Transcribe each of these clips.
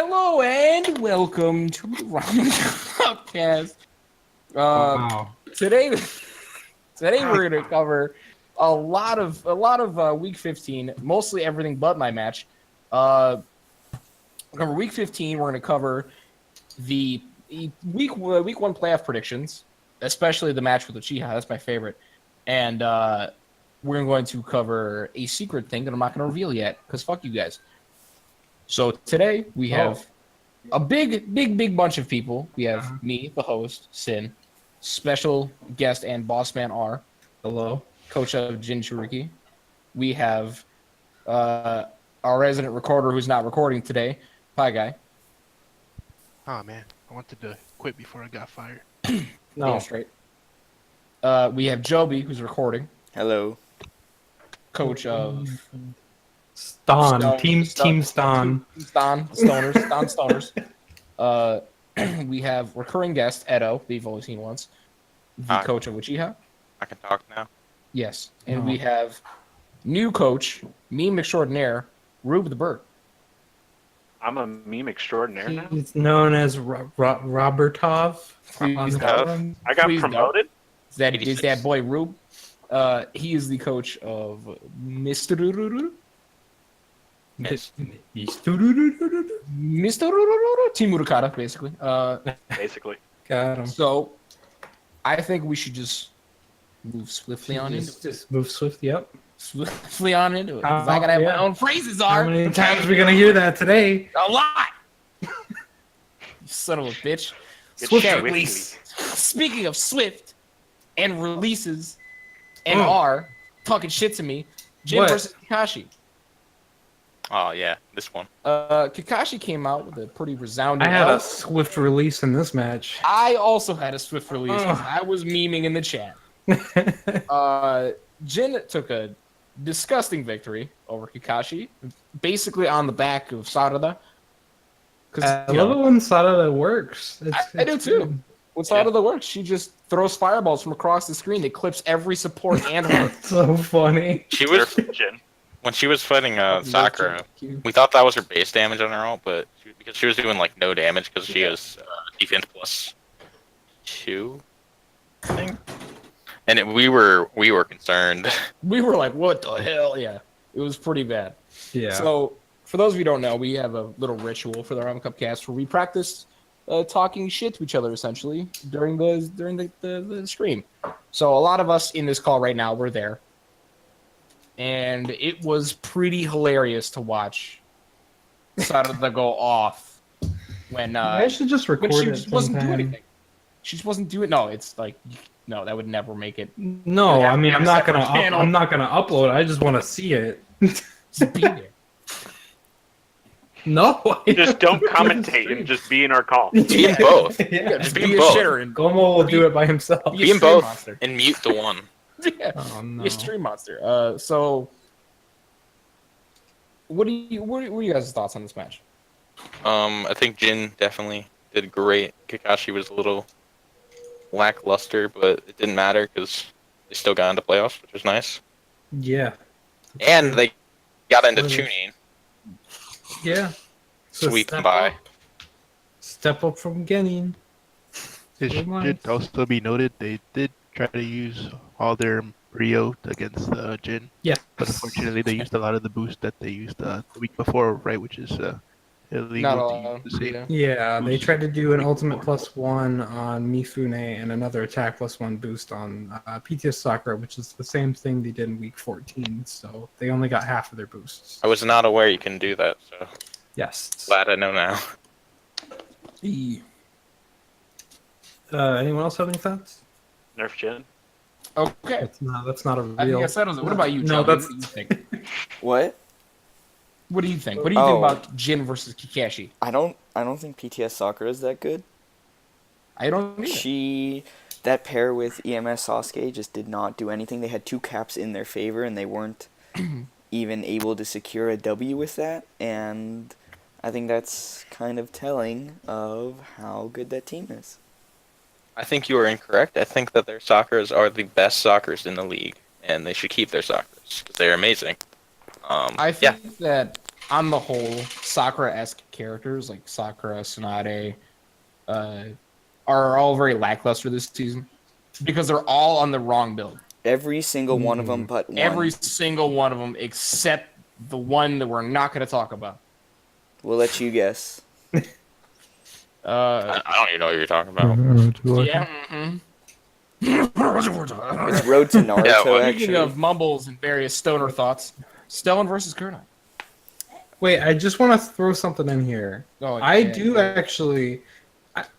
Hello and welcome to the RameN-Cast. Wow. Today we're gonna cover a lot of week 15, mostly everything but my match. Cover week 15. We're gonna cover the week one playoff predictions, especially the match with Uchiha. That's my favorite, and we're going to cover a secret thing that I'm not gonna reveal yet because fuck you guys. So today we have a big bunch of people. We have me, the host, Sin, special guest and boss man R. Hello. Coach of Jin Churiki. We have our resident recorder who's not recording today, Pie Guy. Oh man, I wanted to quit before I got fired. No, straight. We have Joby who's recording. Hello. Coach of Ston. Team Ston. Ston Stoners. We have recurring guest Edo, that you've always seen once. The coach of Uchiha. I can talk now. Yes, and we have new coach, meme extraordinaire, Rube the Bird. I'm a meme extraordinaire now. He's known as Robertov. I got promoted. Is that boy Rube? He is the coach of Mr. Team Murakata, basically. Basically. Got him. So, I think we should just move swiftly on into it. Just move swiftly up. Swiftly on into it. 'Cause I gotta have my own phrases, How Art. many times are we gonna hear that today? A lot! You son of a bitch. Swift release. Speaking of Swift and releases and R talking shit to me, Jin What? versus Kakashi. Oh yeah, this one. Kakashi came out with a pretty resounding. I had a L. swift release in this match. I also had a swift release. 'Cause I was memeing in the chat. Jin took a disgusting victory over Kakashi, basically on the back of Sarada. I love it when Sarada works. I do too. good. When Sarada works, she just throws fireballs from across the screen that clips every support and her. It's so funny. She was Jin. when she was fighting Sakura. We thought that was her base damage on her ult, but because she was doing like no damage because she has defense +2, I think. And we were concerned. We were like, what the hell? Yeah, it was pretty bad. Yeah. So, for those of you who don't know, we have a little ritual for the Ramen Cup cast where we practice talking shit to each other essentially during the stream. So a lot of us in this call right now were there, and it was pretty hilarious to watch Sarada go off when I should just record when she it just wasn't doing sometime. anything. She just wasn't doing. No, it's like no, that would never make it. No, I mean I'm not gonna upload. I just want to see it. Just be there. No, Just don't commentate and just be in our call. Be in both. Yeah. Just be be a both. shitter and Gomo will do it by himself. Be Be a in stream both monster. and mute the one. Yeah. Oh no. Be a stream monster. So, what are you guys' thoughts on this match? I think Jin definitely did great. Kakashi was a little lackluster, but it didn't matter because they still got into playoffs, which was nice. Yeah. And they got into What is it? tuning. Yeah. So Sweep them by. Step up from Genin. It should also be noted they did try to use all their Rio against Jin, Yeah. but unfortunately they used a lot of the boost that they used the week before, right? Which is Not illegal all. to use the same. Yeah. Yeah, they tried to do an ultimate +1 on Mifune and another attack +1 boost on PTS Sakura, which is the same thing they did in week 14. So they only got half of their boosts. I was not aware you can do that, so Yes. glad I know now. Anyone else have any thoughts? Nerf Jin. Okay. That's not a I think real. that settles it. What about you, No, Joe? that's- What do you think? What? What do you think? What do you think Oh. about Jin versus Kakashi? I don't think PTS Sakura is that good. I don't either. That pair with EMS Sasuke just did not do anything. They had two caps in their favor and they weren't even able to secure a W with that, and I think that's kind of telling of how good that team is. I think you are incorrect. I think that their Sakuras are the best Sakuras in the league, and they should keep their Sakuras because they're amazing. I think that on the whole, Sakura-esque characters like Sakura, Tsunade, are all very lackluster this season because they're all on the wrong build. Every single one of them but one. Every single one of them except the one that we're not going to talk about. We'll let you guess. I don't even know what you're talking about. Yeah. It's Road to Naruto, Yeah, well, Speaking actually. of mumbles and various stoner thoughts, Stellan versus Kunai. Wait, I just want to throw something in here. Oh, I do actually.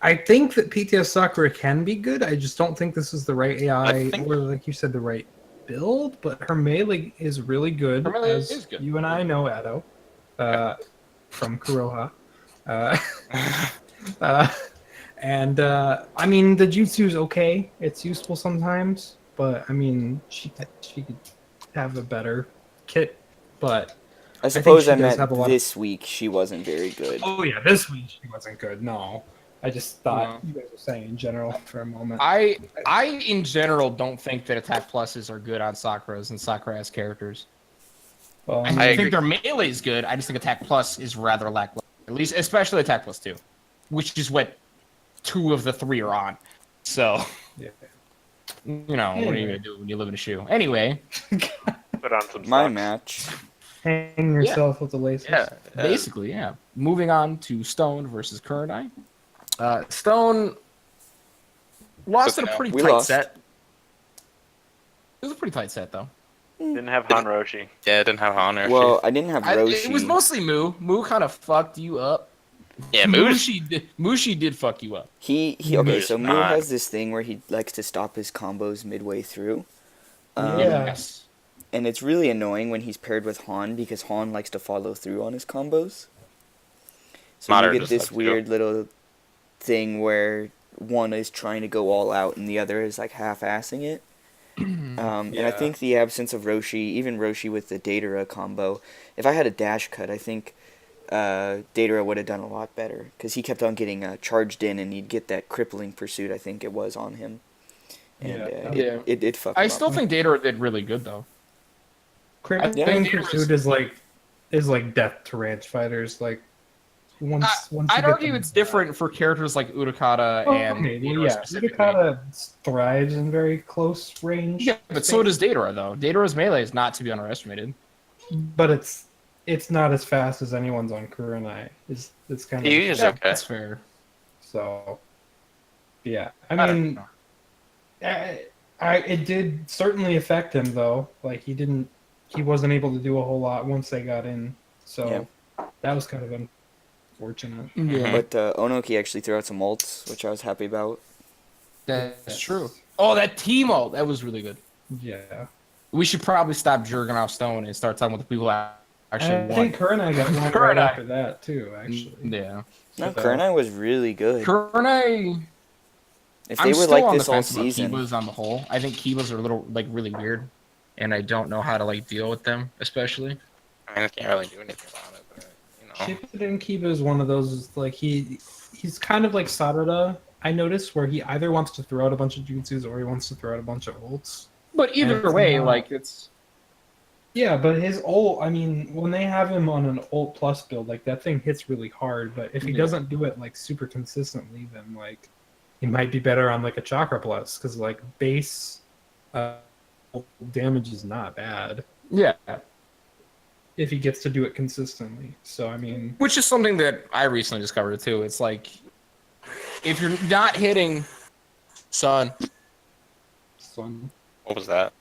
I think that PTS Sakura can be good. I just don't think this is the right AI, I think- or like you said, the right build. But her melee is really good, Her melee as is good. you and I know, Ado, from Kuroha. And I mean, the jutsu is okay. It's useful sometimes, but I mean, she could have a better kit. But I suppose she I does meant have a lot of- this week she wasn't very good. oh yeah, this week she wasn't good. No, I just thought No. you guys were saying in general for a moment. I in general don't think that attack pluses are good on Sakura's and Sakura-esque characters. Well, I agree. think their melee is good. I just think attack plus is rather lackluster. At least, especially attack plus 2, which is what 2 of the 3 are on. So, yeah. you know, what are you gonna do when you live in a shoe? Anyway, Put on some My socks. match. Hang yourself with the laces. Yeah. basically, yeah. Moving on to Stone versus Kurenai. Stone lost in a pretty We tight lost. set. It was a pretty tight set, though. Didn't have Hanroshi. Yeah, it didn't have honor. Well, I didn't have Roshi. It was mostly Moo. Moo kind of fucked you up. yeah, Moose. Mushi did fuck you up. He okay, Moo's so Moo not. has this thing where he likes to stop his combos midway through. Yeah. Yes. And it's really annoying when he's paired with Han because Han likes to follow through on his combos. So Madara you get just this likes to weird little thing where one is trying to go all out and the other is like half-assing it. And I Yeah. think the absence of Roshi, even Roshi with the Datara combo, if I had a dash cut, I think Datara would have done a lot better because he kept on getting charged in and he'd get that crippling pursuit, I think it was, on him. And Yeah. it fucked I him still up. think Data did really good though. Crippling I think it Pursuit is like death to ranch fighters. Like once you I'd get argue them- it's different for characters like Utakata and okay, well, Datara yeah, specifically. Utakata thrives in very close range. Yeah, but so does Datara though. Datara's melee is not to be underestimated. But it's not as fast as anyone's on Kurenai. It's kind of He is okay. That's fair. so. Yeah, I don't mean, know. it did certainly affect him though. Like he wasn't able to do a whole lot once they got in. So that was kind of unfortunate. Yeah, But Onoki actually threw out some ults, which I was happy about. that's true. Oh, that team ult, that was really good. Yeah. We should probably stop jerking off Stone and start talking with the people that actually I won. think Kurenai got one right Kurenai. after that too. Actually. Yeah. No, So- Kurenai was really good. Kurenai, If they I'm were still like on this the all fence about season, Kibas on the whole. I think Kibas are a little like really weird, and I don't know how to like deal with them, especially. I mean, I can't really do anything about it, but you know. Shippuden Kiba is one of those like he's kind of like Sarada. I noticed where he either wants to throw out a bunch of jutsus or he wants to throw out a bunch of ults. But either It's way, not- like it's Yeah, but his ult, I mean, when they have him on an ult plus build, like that thing hits really hard. But if he Yeah. doesn't do it like super consistently, then like he might be better on like a chakra plus because like base damage is not bad yeah, if he gets to do it consistently. So I mean, which is something that I recently discovered too. It's like if you're not hitting Sun, What was that?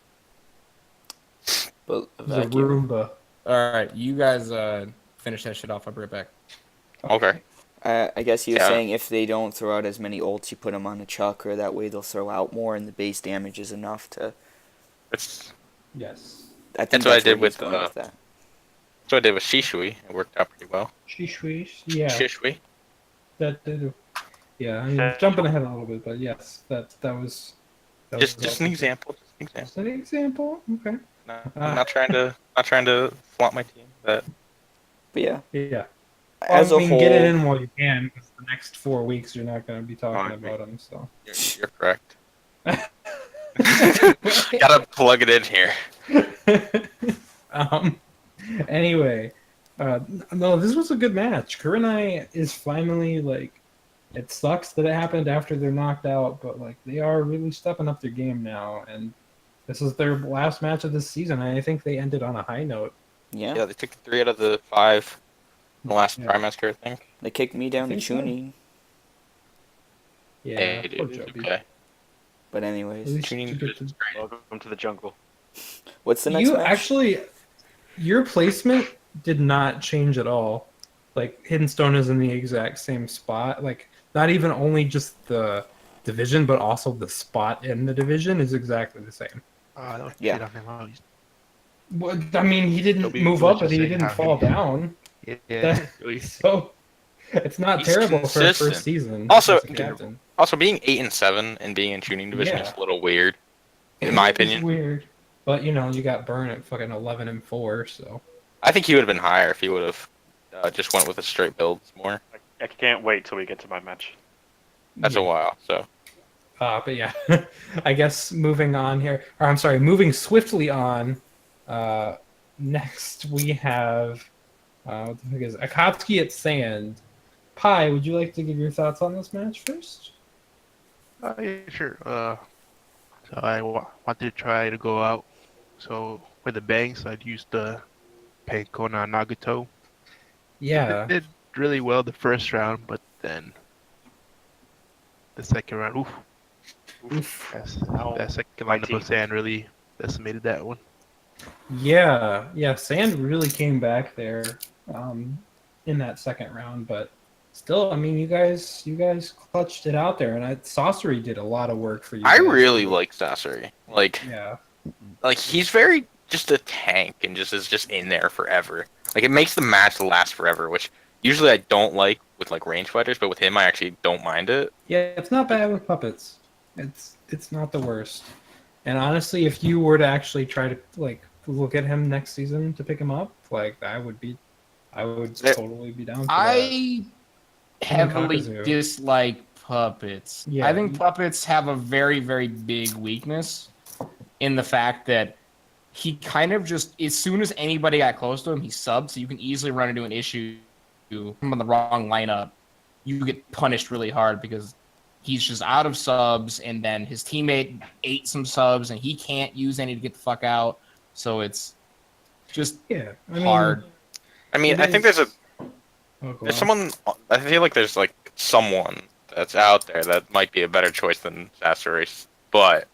but there's a Roomba. all right, you guys finish that shit off. I'll be right back. Okay. I guess he was Yeah. saying if they don't throw out as many ults, you put them on a chakra. That way they'll throw out more, and the base damage is enough to. It's Yes. I think That's what I did where he's with, going that. that's what I did with Shishui. It worked out pretty well. Shishwish. Yeah. Shishui. That did. Yeah, I mean, jumping ahead a little bit, but yes, that was. That Just was an example. Just an example. Just an example. Okay. No, I'm not trying to flaunt my team, but But yeah, Yeah. as I a mean, whole, get it in while you can, because the next 4 weeks you're not going to be talking I agree. about them. So. you're correct. Gotta plug it in here. Anyway, No, this was a good match. Kurenai is finally like. It sucks that it happened after they're knocked out, but like they are really stepping up their game now, and this is their last match of this season. And I think they ended on a high note. Yeah. Yeah, they took 3 out of the 5 in the last Yeah. trimester, I think. They kicked me down to think so. tuning. Yeah, Hey, poor dude, it's Joby. okay. But At anyways, least Tuning you get division's to- great. Welcome to the jungle. what's the next you match? actually, your placement did not change at all. Like Hidden Stone is in the exact same spot. Like not even only just the division, but also the spot in the division is exactly the same. Don't Yeah. shit on him. Oh, Well, I mean, he didn't Joby move was up, but just he saying didn't how fall he- down. yeah. So it's not He's terrible for a consistent. first season. Also- as a captain. Also, being 8 and 7 and being in tuning division Yeah. is a little weird, in my It's opinion. weird, but you know, you got burned at fucking 11 and 4. So I think he would have been higher if he would have just went with a straight build more. I can't wait till we get to my match. That's a while, so. But yeah, I guess moving on here, or I'm sorry, moving swiftly on. Next we have what the fuck is it? Akatsuki at Sand. Pi, would you like to give your thoughts on this match first? Yeah, sure. So I wanted to try to go out. So for the bangs, I'd use the Penkona Nagato. Yeah, It did really well the first round, but then the second round, that second My lineup team. of Sand really decimated that one. yeah. Sand really came back there in that second round, but still, I mean, you guys clutched it out there, and Saucery did a lot of work for you. I guys, really too. like Sasori. Like Yeah. he's very just a tank and is just in there forever. Like it makes the match last forever, which usually I don't like with like range fighters, but with him I actually don't mind it. Yeah, it's not bad with puppets. It's not the worst. And honestly, if you were to actually try to like look at him next season to pick him up, like I would Yeah. totally be down for that. I heavily Kakuzu. dislike puppets. Yeah. I think puppets have a very, very big weakness in the fact that he kind of just, as soon as anybody got close to him, he subbed, so you can easily run into an issue on the wrong lineup. You get punished really hard because he's just out of subs, and then his teammate ate some subs, and he can't use any to get the fuck out. So it's just Yeah, I mean, hard. I mean, It I think is- there's someone. I feel like there's like someone that's out there that might be a better choice than Sasori, but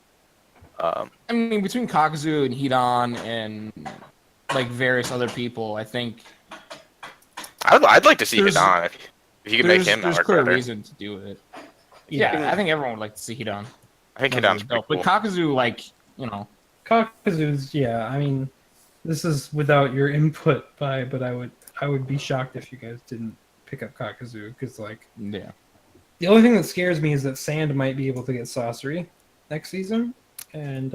I mean, between Kakuzu and Hidan and like various other people, I think I'd like to see There's- Hidan if you could make there's, him there's work clear better. reason to do it. Yeah, I think everyone would like to see Hidan. I think Hidan's pretty But cool. Kakuzu, like, you know, Kakuzu's, yeah. I mean, this is without your input, but I would be shocked if you guys didn't pick up Kakuzu because like yeah. the only thing that scares me is that Sand might be able to get Saucery next season, and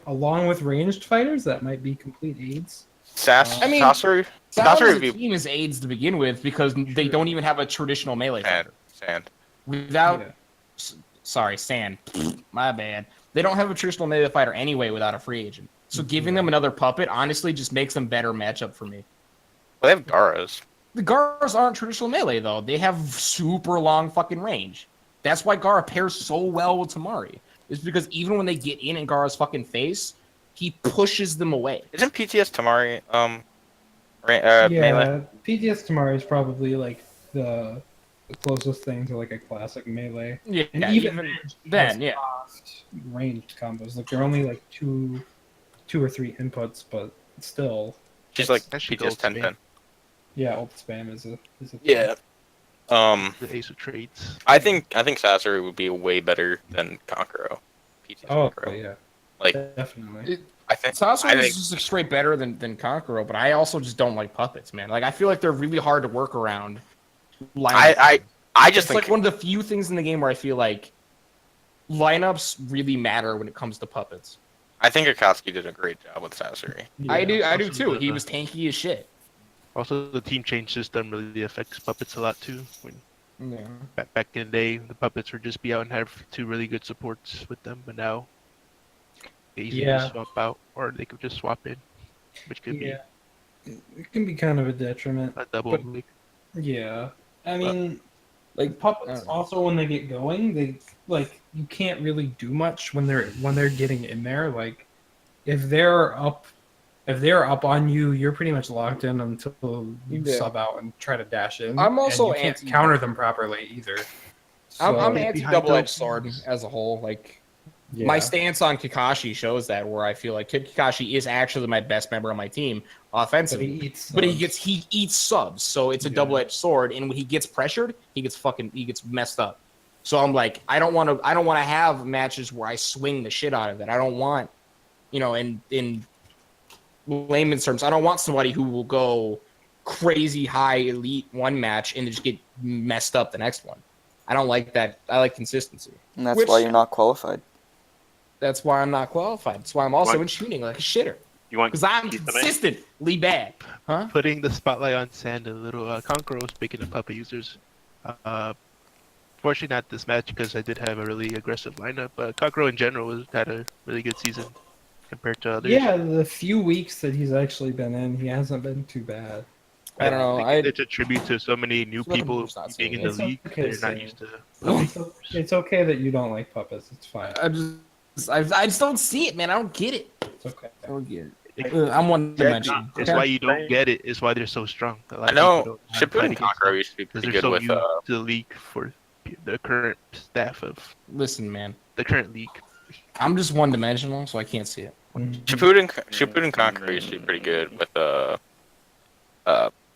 along with ranged fighters, that might be complete aids. Sass, I mean, Sasori, Sasori Sasori as would a be team is aids to begin with because they don't even have a traditional melee fighter. Sand. Without, Yeah. sorry, Sand. My bad. They don't have a traditional melee fighter anyway without a free agent. So giving them another puppet honestly just makes them better matchup for me. Well, they have Garas. The Garas aren't traditional melee though. They have super long fucking range. That's why Gara pairs so well with Tamari. Is because even when they get in Gara's fucking face, he pushes them away. Isn't PTS Tamari Yeah, melee? PTS Tamari is probably like the closest thing to like a classic melee. Yeah, And even then, has yeah. fast ranged combos. Like they're only like two or three inputs, but still, She's like That should PTS go 10-10. yeah, ult spam is a thing. Yeah. The ace of trades. I think Sasori would be way better than Kankuro. PTS Oh Kankuro. yeah, Like definitely. I think Sasori I is think just straight better than Kankuro, but I also just don't like puppets, man. Like I feel like they're really hard to work around. I just It's think like one of the few things in the game where I feel like lineups really matter when it comes to puppets. I think Akatsuki did a great job with Sasori. I do also too. He the- was tanky as shit. Also, the team change system really affects puppets a lot too. When Yeah. back in the day, the puppets would just be out and have two really good supports with them, but now they easily Yeah. just swap out, or they could just swap in, which could be Yeah. it can be kind of a detriment. A double But- leak. Yeah, I mean, Like puppets also when they get going, they like you can't really do much when they're getting in there. Like if they're up on you, you're pretty much locked in until you Yeah. sub out and try to dash in. I'm also and you can't anti- counter them properly either. I'm So, Get anti behind double-edged those sword things. as a whole. Like yeah. my stance on Kakashi shows that, where I feel like Kakashi is actually my best member on my team but offensively. he eats. But subs. he eats subs, so it's a Yeah. double-edged sword. And when he gets pressured, he gets messed up. So I'm like, I don't want to have matches where I swing the shit out of it. I don't want, in layman's terms, I don't want somebody who will go crazy high elite one match and just get messed up the next one. I don't like that. I like consistency. And that's Which- why you're not qualified. That's why I'm not qualified. That's why I'm also What? in shooting like a shitter. You want Because I'm Keith, consistently bad. Huh? Putting the spotlight on Sand a little. Kankuro, speaking of puppet users. Fortunately, not this match because I did have a really aggressive lineup. But Kankuro in general had a really good season compared to others. Yeah, the few weeks that he's actually been in, he hasn't been too bad. I don't know. think it's a tribute to so many new It's people not being in saying the it's league. okay They're not saying used to. It's okay that you don't like puppets. It's fine. I just don't see it, man. I don't get it. It's okay. I don't get it. I'm one dimensional. It's why you don't get it. It's why they're so strong. A lot I of know people don't fight Shippuden against Kankuro them used to be because pretty they're good so with new to the league for the current staff of Listen, man. the current league. I'm just one dimensional, so I can't see it. Shippuden Kankuro used to be pretty good with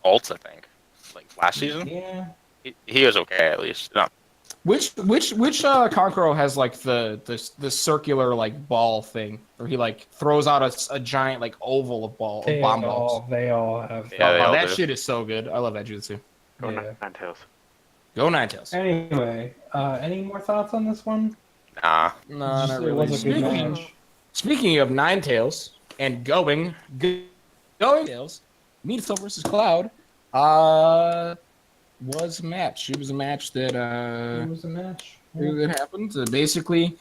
ults, I think. Like last season, Yeah. he was okay at least. Not Which Kankuro has like the circular like ball thing, where he like throws out a giant like oval of bomb balls. They all have. Yeah, they all that do. shit is so good. I love that jutsu. Go Yeah. Ninetales. Go Ninetales. Anyway, any more thoughts on this one? nah. No, Just- not it really. was a good match. Speaking of Ninetales and going Tails, Mito versus Cloud, was a match. It was a match that It was a match. that happened. Basically,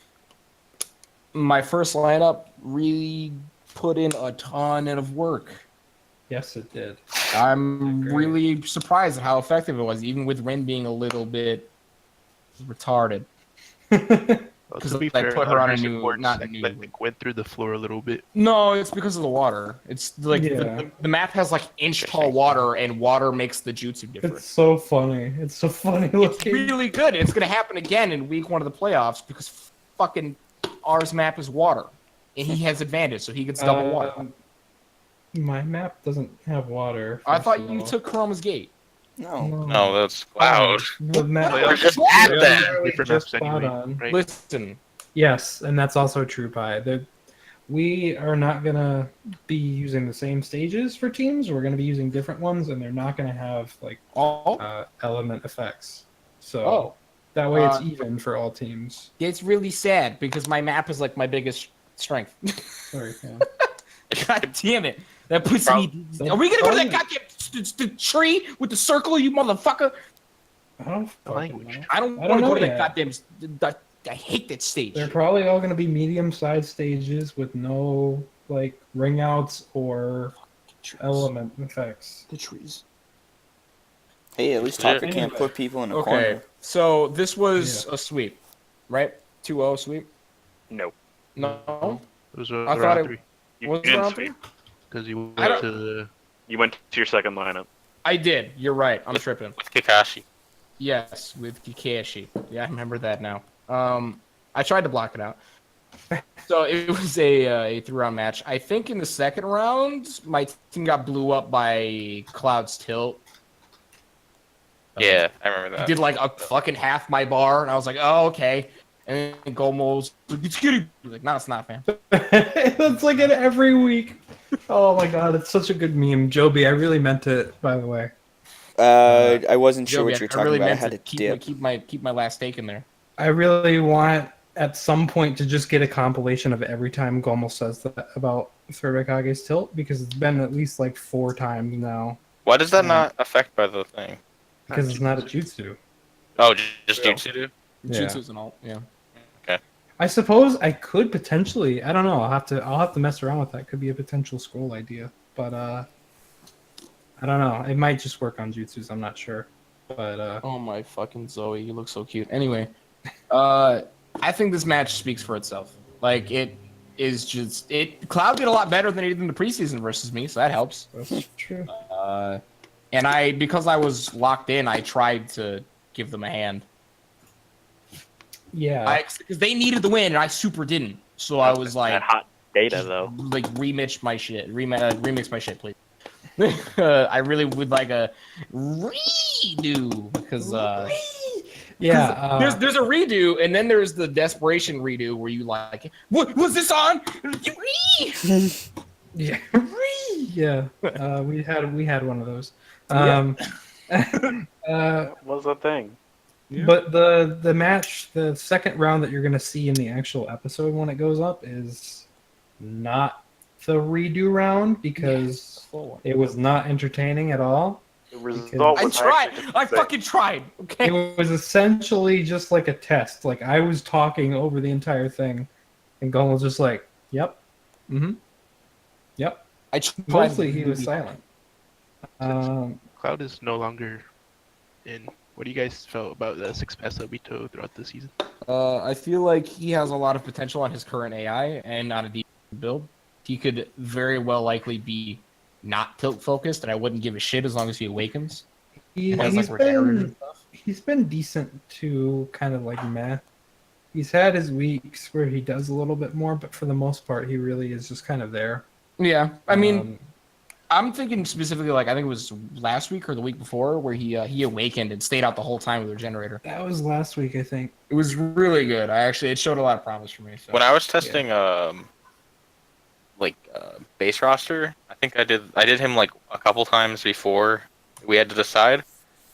my first lineup really put in a ton of work. Yes, it did. I'm Great. really surprised at how effective it was, even with Rin being a little bit retarded. Well, 'Cause to be I fair, put a her lot on of a her new- supports, not like, new. like, went through the floor a little bit. No, it's because of the water. It's like Yeah. the map has like inch tall water, and water makes the jutsu different. It's so funny. It's so funny It's looking. really good. It's gonna happen again in week 1 of the playoffs because fucking ours map is water, and he has advantage, so he gets double water. My map doesn't have water. I first thought of you all. took Chroma's Gate. No. No, that's Cloud. The map. We're just at that. Literally Different just maps spot anyway, on. right? Listen, Yes, and that's also true, Pi. We are not gonna be using the same stages for teams. We're gonna be using different ones, and they're not gonna have like element effects. So that way, it's even for all teams. it's really sad because my map is like my biggest strength. Sorry, yeah. God damn it! That puts me. Are we gonna go to that goddamn the tree with the circle, you motherfucker? I don't fucking Language. know. I don't I want don't to go know to that yet. goddamn. I hate that stage. They're probably all gonna be medium-sized stages with no like ring outs or element effects. The trees. Hey, at least Yeah. Taka can't put people in a Okay, corner. so this was a sweep, right? 2-0 sweep. No. No, It was I thought around it- 3 You was it didn't round sweep. because you I went don't- to the. You went to your second lineup. I did. You're right. I'm tripping. With Kakashi. Yes, with Kikashi. Yeah, I remember that now. I tried to block it out. So it was a 3-round match. I think in the second round, my team got blew up by Cloud's tilt. Yeah, I remember He that. did like a fucking half my bar, and I was like, oh, okay. And then Gomo's like, it's kidding. Like, no, it's not, fam. It's like it every week. Oh my god, it's such a good meme. Joby, I really meant it, by the way. I wasn't sure Joby, what you're I talking really about. I meant had to a dip. keep my last take in there. I really want at some point to just get a compilation of every time Gomo says that about Throwback tilt, because it's been at least like 4 times now. Why does that not affect by the thing? Because it's not a jutsu. Oh, just Yeah. Jutsu do? Yeah. Jutsu's and all, yeah. I suppose I could potentially. I don't know. I'll have to mess around with that. Could be a potential scroll idea. But I don't know. It might just work on jutsus. I'm not sure. But Oh my fucking Zoe, you look so cute. Anyway, I think this match speaks for itself. Like it is just Cloud did a lot better than he did in the preseason versus me, so that helps. that's true. And because I was locked in, I tried to give them a hand. Yeah. Because they needed the win, and I super didn't. So I was like, that hot data though. like remix my shit, remix my shit, please. I really would like a redo because Yeah. there's a redo, and then there's the desperation redo where you like, what was this on? Yeah. Yeah. We had one of those. That was a thing. But the match, the second round that you're gonna see in the actual episode when it goes up is not the redo round because it was not entertaining at all. The result I was tried. actually just I sick. fucking tried. Okay. It was essentially just like a test. Like I was talking over the entire thing, and Golan was just like, "Yep, mm-hmm, yep." I tried. Mostly he was silent. Cloud is no longer in. What do you guys felt about the 6-pass Obito throughout the season? I feel like he has a lot of potential on his current AI and on a deep build. He could very well likely be not tilt focused, and I wouldn't give a shit as long as he awakens. He has, like, regenerative and stuff. He's been decent to kind of like meh. He's had his weeks where he does a little bit more, but for the most part, he really is just kind of there. Yeah, I mean, I'm thinking specifically, like, I think it was last week or the week before where he awakened and stayed out the whole time with the regenerator. That was last week, I think. It was really good. It showed a lot of promise for me. So. When I was testing base roster, I think I did him like a couple times before we had to decide,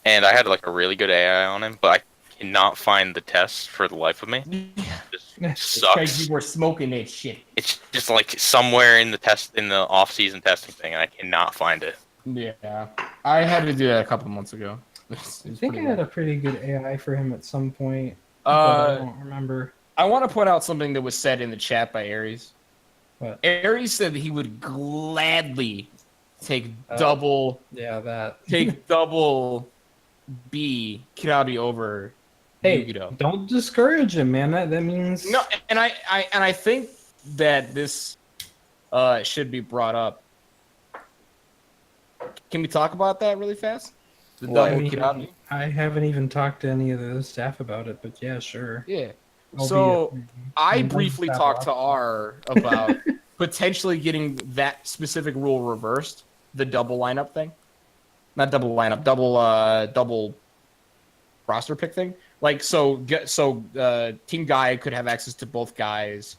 and I had like a really good AI on him, but I cannot find the test for the life of me. It just Because sucks. you were smoking that shit. It's just like somewhere in the off-season testing thing, and I cannot find it. Yeah, I had to do that a couple months ago. I think I had a pretty good AI for him at some point. But I don't remember. I want to point out something that was said in the chat by Aries. What? Aries said that he would gladly take double B Kirari over Hey, Yugito. don't discourage him, man. That means No, and I think that this should be brought up. Can we talk about that really fast? The double Kirari? I haven't even talked to any of the staff about it, but yeah, sure. Yeah. Albeit, So I one briefly staff talked to option. R about potentially getting that specific rule reversed, the double lineup thing. Not double lineup, double roster pick thing. Like Team Guy could have access to both guys,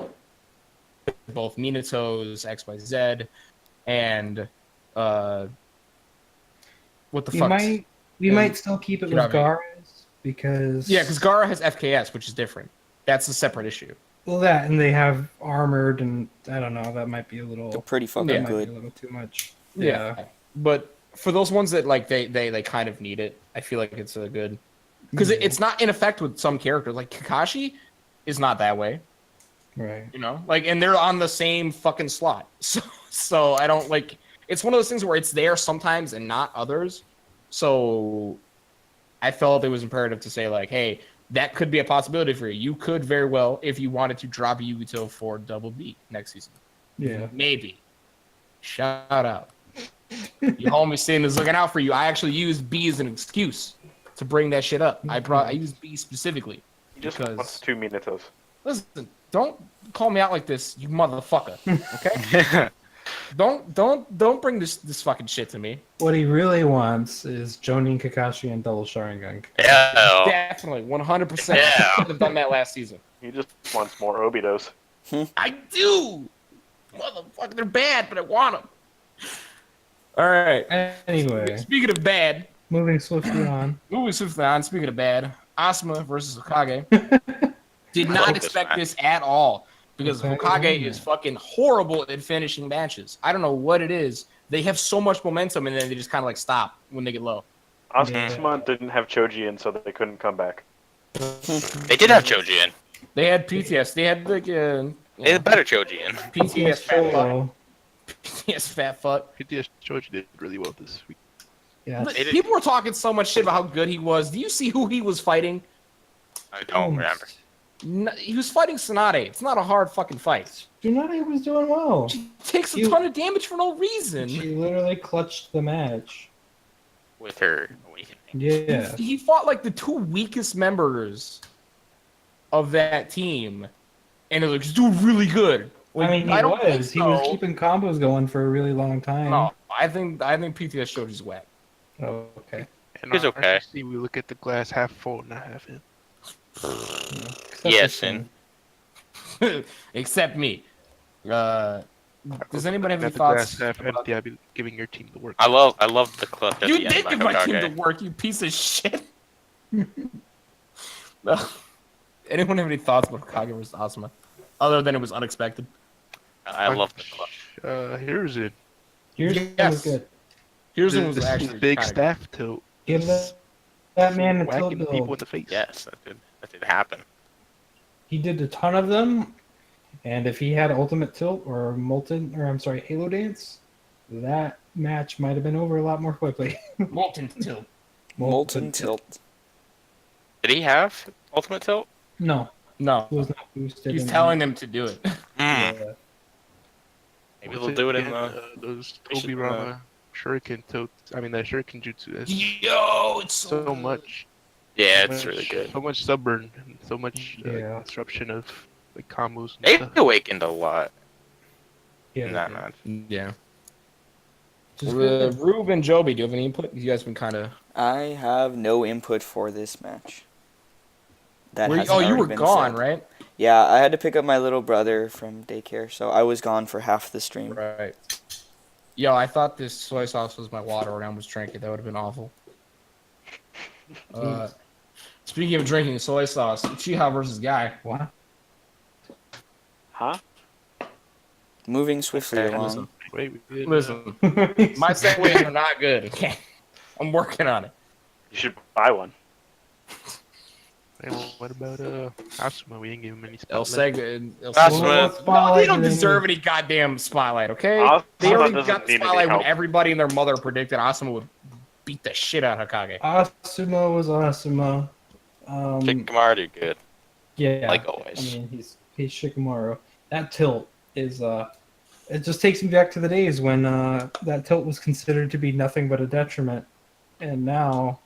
both Minato's XYZ, and what the fuck? We might still keep it with Kirami. Garas because Because Gara has FKS, which is different. That's a separate issue. well, that and they have armored, and I don't know. That might be a little. They're pretty fucking That might be a good. little too much. Yeah. But for those ones that like they kind of need it, I feel like it's a good because it's not in effect with some characters. Like Kakashi is not that way, Right. you know. Like, and they're on the same fucking slot. So I don't like. It's one of those things where it's there sometimes and not others. So I felt it was imperative to say like, hey, that could be a possibility for you. You could very well, if you wanted to, drop Yugito for double B next season. Yeah. Maybe. Shout out. Your homie Sin is looking out for you. I actually used B as an excuse to bring that shit up. I used B specifically. He just Because- wants 2 Minatos. Listen, don't call me out like this, you motherfucker. Okay? don't bring this fucking shit to me. What he really wants is Kakashi and double Sharingan. Yeah. Definitely, 100%. Yeah. I should have done that last season. He just wants more Obitos. I do. Motherfucker, they're bad, but I want them. All right. Anyway, Speaking of bad, moving swiftly on. moving swiftly on. Speaking of bad, Asuma versus Hokage. Did I not like this expect match. this at all because Okay. Hokage is fucking horrible at finishing matches. I don't know what it is. They have so much momentum and then they just kind of like stop when they get low. Asuma didn't have Choji in, so they couldn't come back. They did have Choji in. They had PTS. They had like They had better Choji in. PTS fat fuck. Solo. PTS fat fuck. PTS Choji did really well this week. Yeah. People were talking so much shit about how good he was. Do you see who he was fighting? I don't remember. He was fighting Sonate. It's not a hard fucking fight. Tsunade was doing well. She takes a You- ton of damage for no reason. She literally clutched the match. With her awakening. Yeah. He fought like the 2 weakest members of that team, and it was like, he's doing really good. Like, I mean, don't think he was so. keeping combos going for a really long time. No, I think PTS Shoji's whack. Oh, okay. And He's on okay. RCC, we look at the glass half full, not half in. Except Yes, for and Except me. Does anybody have any At the glass thoughts? half about- empty, I'd be giving your team the work. I love the clip at You the end did by give my team Hokage. to work, you piece of shit. No. Anyone have any thoughts about Hokage versus Asuma? Other than it was unexpected. I love the clip. Here's it. Here's Yes. was good. Here's This one was is actually big kinda- staff tilt. Give that man a tilt Whacking people in build. the face. Yes, that did happen. He did a ton of them, and if he had ultimate tilt or Halo Dance, that match might have been over a lot more quickly. Molten tilt. Molten tilt. Did he have ultimate tilt? No, No. it was not boosted. He's in- telling them to do it. Yeah. Maybe What's they'll do it in again? the. Those they should, Tobirama Shuriken tilt. I mean, that Shuriken jutsu. That's Yo, it's so much. Yeah, so it's much- really good. So much subburn, and so much Yeah. disruption of like combos and They stuff. awakened a lot Yeah. in that match. Yeah. Just good. Rube and Joby, do you have any input? You guys been kind of. I have no input for this match. That Oh, hasn't you already were been gone, said. right? Yeah, I had to pick up my little brother from daycare, so I was gone for half the stream. Right. Yo, I thought this soy sauce was my water when I was drinking. That would have been awful. Speaking of drinking soy sauce, Uchiha versus Guy. What? Huh? Moving swiftly Okay, along. Wait, we did, Listen, my segues are not good. Okay, I'm working on it. You should buy one. hey, what about Asuma? We didn't give him any El spotlight. Seg. El That's Seg- what- Well, No, spotlight they don't didn't deserve any goddamn spotlight, okay? Asuma They already doesn't got the need any spotlight when help. everybody and their mother predicted Asuma would beat the shit out of Hokage. Asuma was Asuma. Shikamaru did good, Yeah. like I always. mean, he's Shikamaru. That tilt is it just takes me back to the days when that tilt was considered to be nothing but a detriment, and now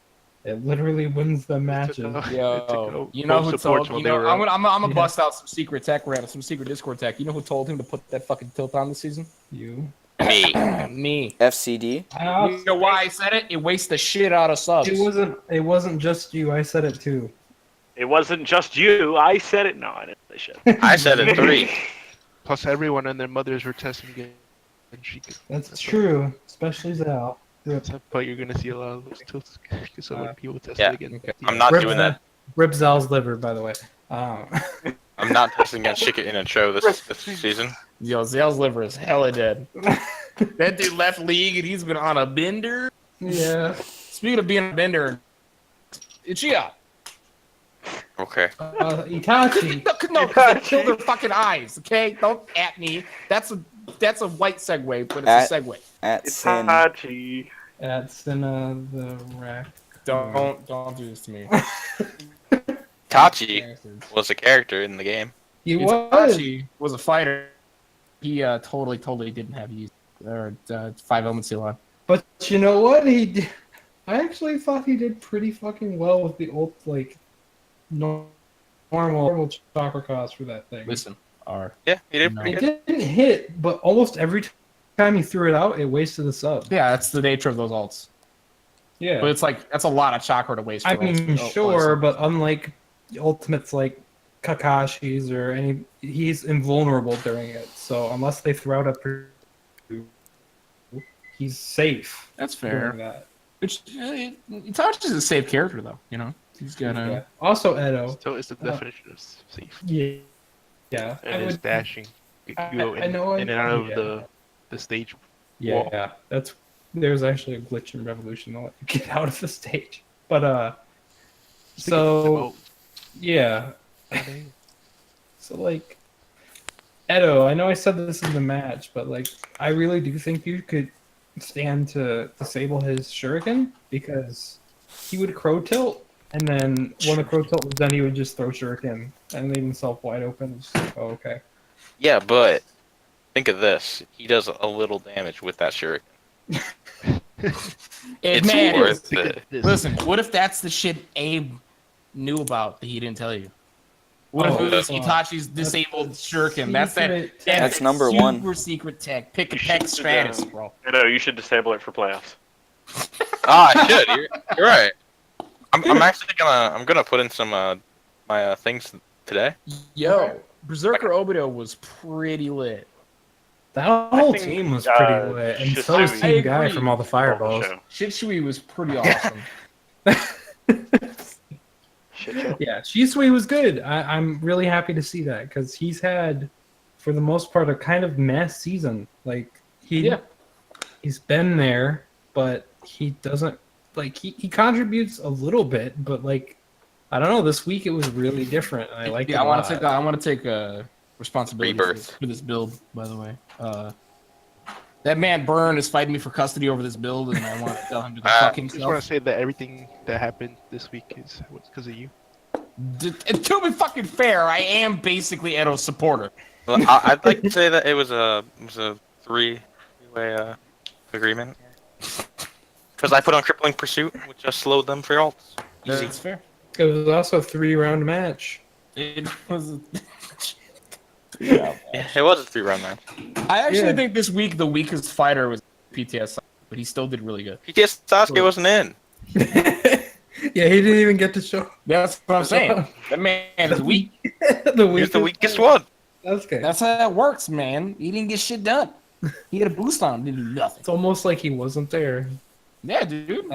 it literally wins the matches. Yo, you know who told? You know, I'm gonna Yeah. bust out some secret tech random, some secret Discord tech. You know who told him to put that fucking tilt on this season? You. Me. Me. FCD. You know why I said it? It wastes the shit out of subs. It wasn't just you. I said it too. It wasn't just you. I said it. No, I didn't say shit. I said it 3. Plus, everyone and their mothers were testing it. And she could. That's true, especially Zal. Rip, But you're gonna see a lot of those tilts. So when people test Yeah. it again. Okay. I'm not Rip, doing that. Rip Zal's liver, by the way. I'm not testing against Shika in a show this season. Yo, Zale's liver is hella dead. That dude left league and he's been on a bender. Yeah. Speaking of being on a bender, Uchiha. Okay. Itachi. No, 'cause they kill their fucking eyes. Okay, don't at me. That's a white segue, but it's a segue. At It's Sin. Hachi. At Cinna the Rack. Don't do this to me. Tachi was a character in the game. He was. Itachi was a fighter. He totally didn't have use or 5 element seal on. But you know what? I actually thought he did pretty fucking well with the old normal chakra cost for that thing. Listen, R. Yeah, he did No. pretty It good. didn't hit, but almost every time he threw it out, it wasted the sub. Yeah, that's the nature of those alts. Yeah. But it's like that's a lot of chakra to waste. I for mean, ults. sure, but unlike ultimates like Kakashi's or he's invulnerable during it. So unless they throw out he's safe. That's during fair. that. Which Itachi's a safe character though. You know, he's got a. Yeah. Also, Edo. So it's the definition of safe. Yeah. Yeah. And his dashing. You go I know, in and out of yeah. the stage. Yeah, wall. there's actually a glitch in Revolution that let you get out of the stage. But so Oh, yeah, so like Edo, I know I said this in the match, but like I really do think you could stand to disable his shuriken because he would crow tilt, and then when the crow tilt was done, he would just throw shuriken and leave himself wide open. It's just like, oh, okay. Yeah, but think of this. He does a little damage with that shuriken. It's Man, worth it. listen, what if that's the shit Abe knew about that he didn't tell you? What if it was Itachi's disabled shuriken? That's number super one. Super secret tech. Pick a tech stratus, bro. No, you should disable it for playoffs. I should. You're right. I'm actually gonna put in some my things today. Yo, Berserker Obito was pretty lit. That whole think, team was pretty lit, and so was Shisui- Team Guy agree. from all the fireballs. Shitsui was pretty awesome. Shit show. Yeah, Shisui was good. I'm really happy to see that because he's had, for the most part, a kind of mess season. Like he's been there, but he doesn't like he contributes a little bit, but like I don't know. This week it was really different, and I like it. I want to take responsibility Rebirth. for this build. By the way, that man Byrne is fighting me for custody over this build, and I want to tell him to go fuck I just want to himself. say that everything that happened this week is because of you. To be fucking fair, I am basically Edo's supporter. Well, I'd like to say that it was a three-way agreement. Because I put on Crippling Pursuit, which just slowed them for ults. Easy. That's fair. It was also a 3-round match. It was. Yeah, it was a 3-round match. I actually Yeah. think this week the weakest fighter was PTS, but he still did really good. PTS Sasuke wasn't in. Yeah, he didn't even get to show That's what I'm saying. That man is weak. He's the weakest one. That's good. That's how that works, man. He didn't get shit done. He had a boost on him, didn't do nothing. It's almost like he wasn't there. Yeah, dude.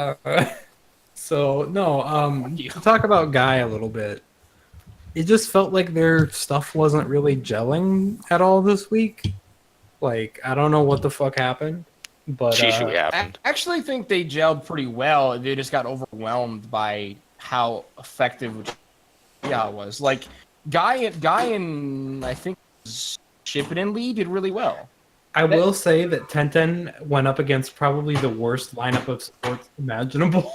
So no, to talk about Guy a little bit. It just felt like their stuff wasn't really gelling at all this week. Like I don't know what the fuck happened, but Shisui I happened. actually think they gelled pretty well. They just got overwhelmed by how effective it was. Like Guy and I think Shippuden and Lee did really well. I will say that Tenten went up against probably the worst lineup of supports imaginable.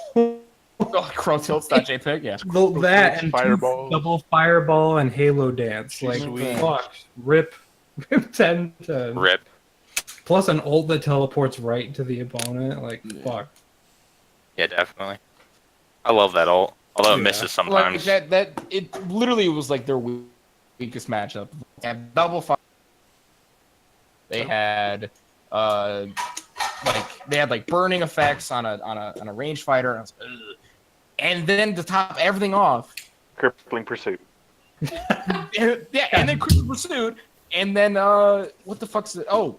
Oh, Crow Tilts.jpg, yeah. That and Fireball. double fireball and Halo dance. Like Sweet. fuck, rip Tenten. Rip. Plus an ult that teleports right to the opponent. Like fuck. Yeah, definitely. I love that ult. Although it Yeah. misses Like sometimes. that it literally was like their weakest matchup. They had double fire. They had like burning effects on a ranged fighter. And, I was, ugh. And then to top everything off, Crippling Pursuit. and then Crippling Pursuit, and then what the fuck's it? Oh,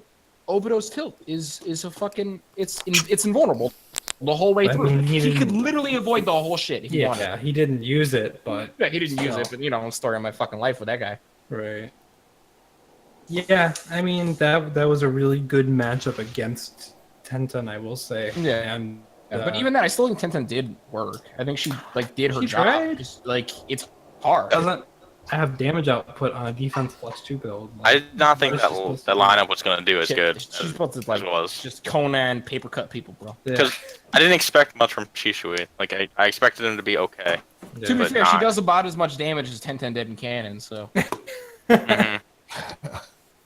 Obito's tilt is a fucking it's invulnerable the whole way I through. mean, he could literally avoid the whole shit if he wanted. Yeah, he didn't use it, but Yeah, he didn't use No. it, but you know, story of my fucking life with that guy. right. Yeah, I mean that was a really good matchup against Tenten, I will say. Yeah. and But even then, I still think Tenten did work. I think she like did her She job. tried. Just, like it's hard. doesn't have damage output on a defense +2 build. I did not think What that is she supposed to that do? lineup was going to do as Shit, good She's as, supposed to as like it was. just Conan paper cut people, bro. Yeah. Because I didn't expect much from Shisui. Like, I expected him to be okay. Yeah. To be But fair, she not. does about as much damage as Tenten did in canon. So Mhm.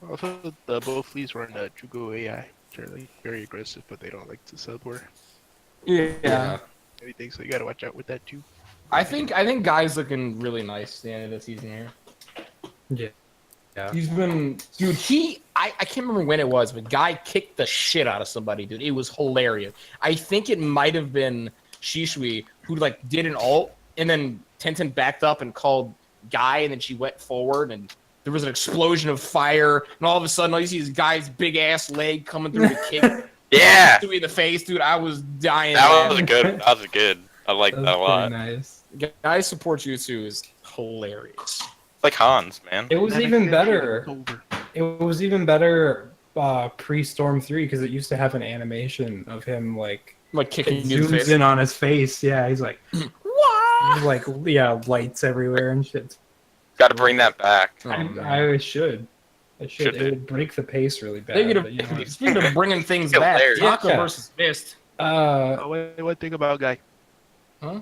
Also, the both leads were in the Jugo AI. They're like very aggressive, but they don't like to subware yeah. anything. So you gotta watch out with that too. I think Guy's looking really nice at the end of the season here. Yeah. He's been, dude. I can't remember when it was, but Guy kicked the shit out of somebody, dude. It was hilarious. I think it might have been Shisui who like did an ult, and then Tenten backed up and called Guy, and then she went forward, and there was an explosion of fire, and all of a sudden, all you see is Guy's big ass leg coming through the kick. Yeah! Shisui in the face, dude. I was dying. That was laughing. good. That was good. I like That's that a lot. pretty nice. Guy support jutsu is hilarious. It's like Hans, man. It was That even extension better. is over. It was even better pre-Storm 3 because it used to have an animation of him like Like kicking it you in the zooms face. in on his face. Yeah, he's like, Wah! he's like lights everywhere and shit. Got to bring that back. Oh, man. I should. It Should it they? would break the pace really bad. Speaking but, you know. of, speaking of bringing things back, Hilarious. Taka Yeah. versus Mist. Oh, wait, one thing about guy. Huh?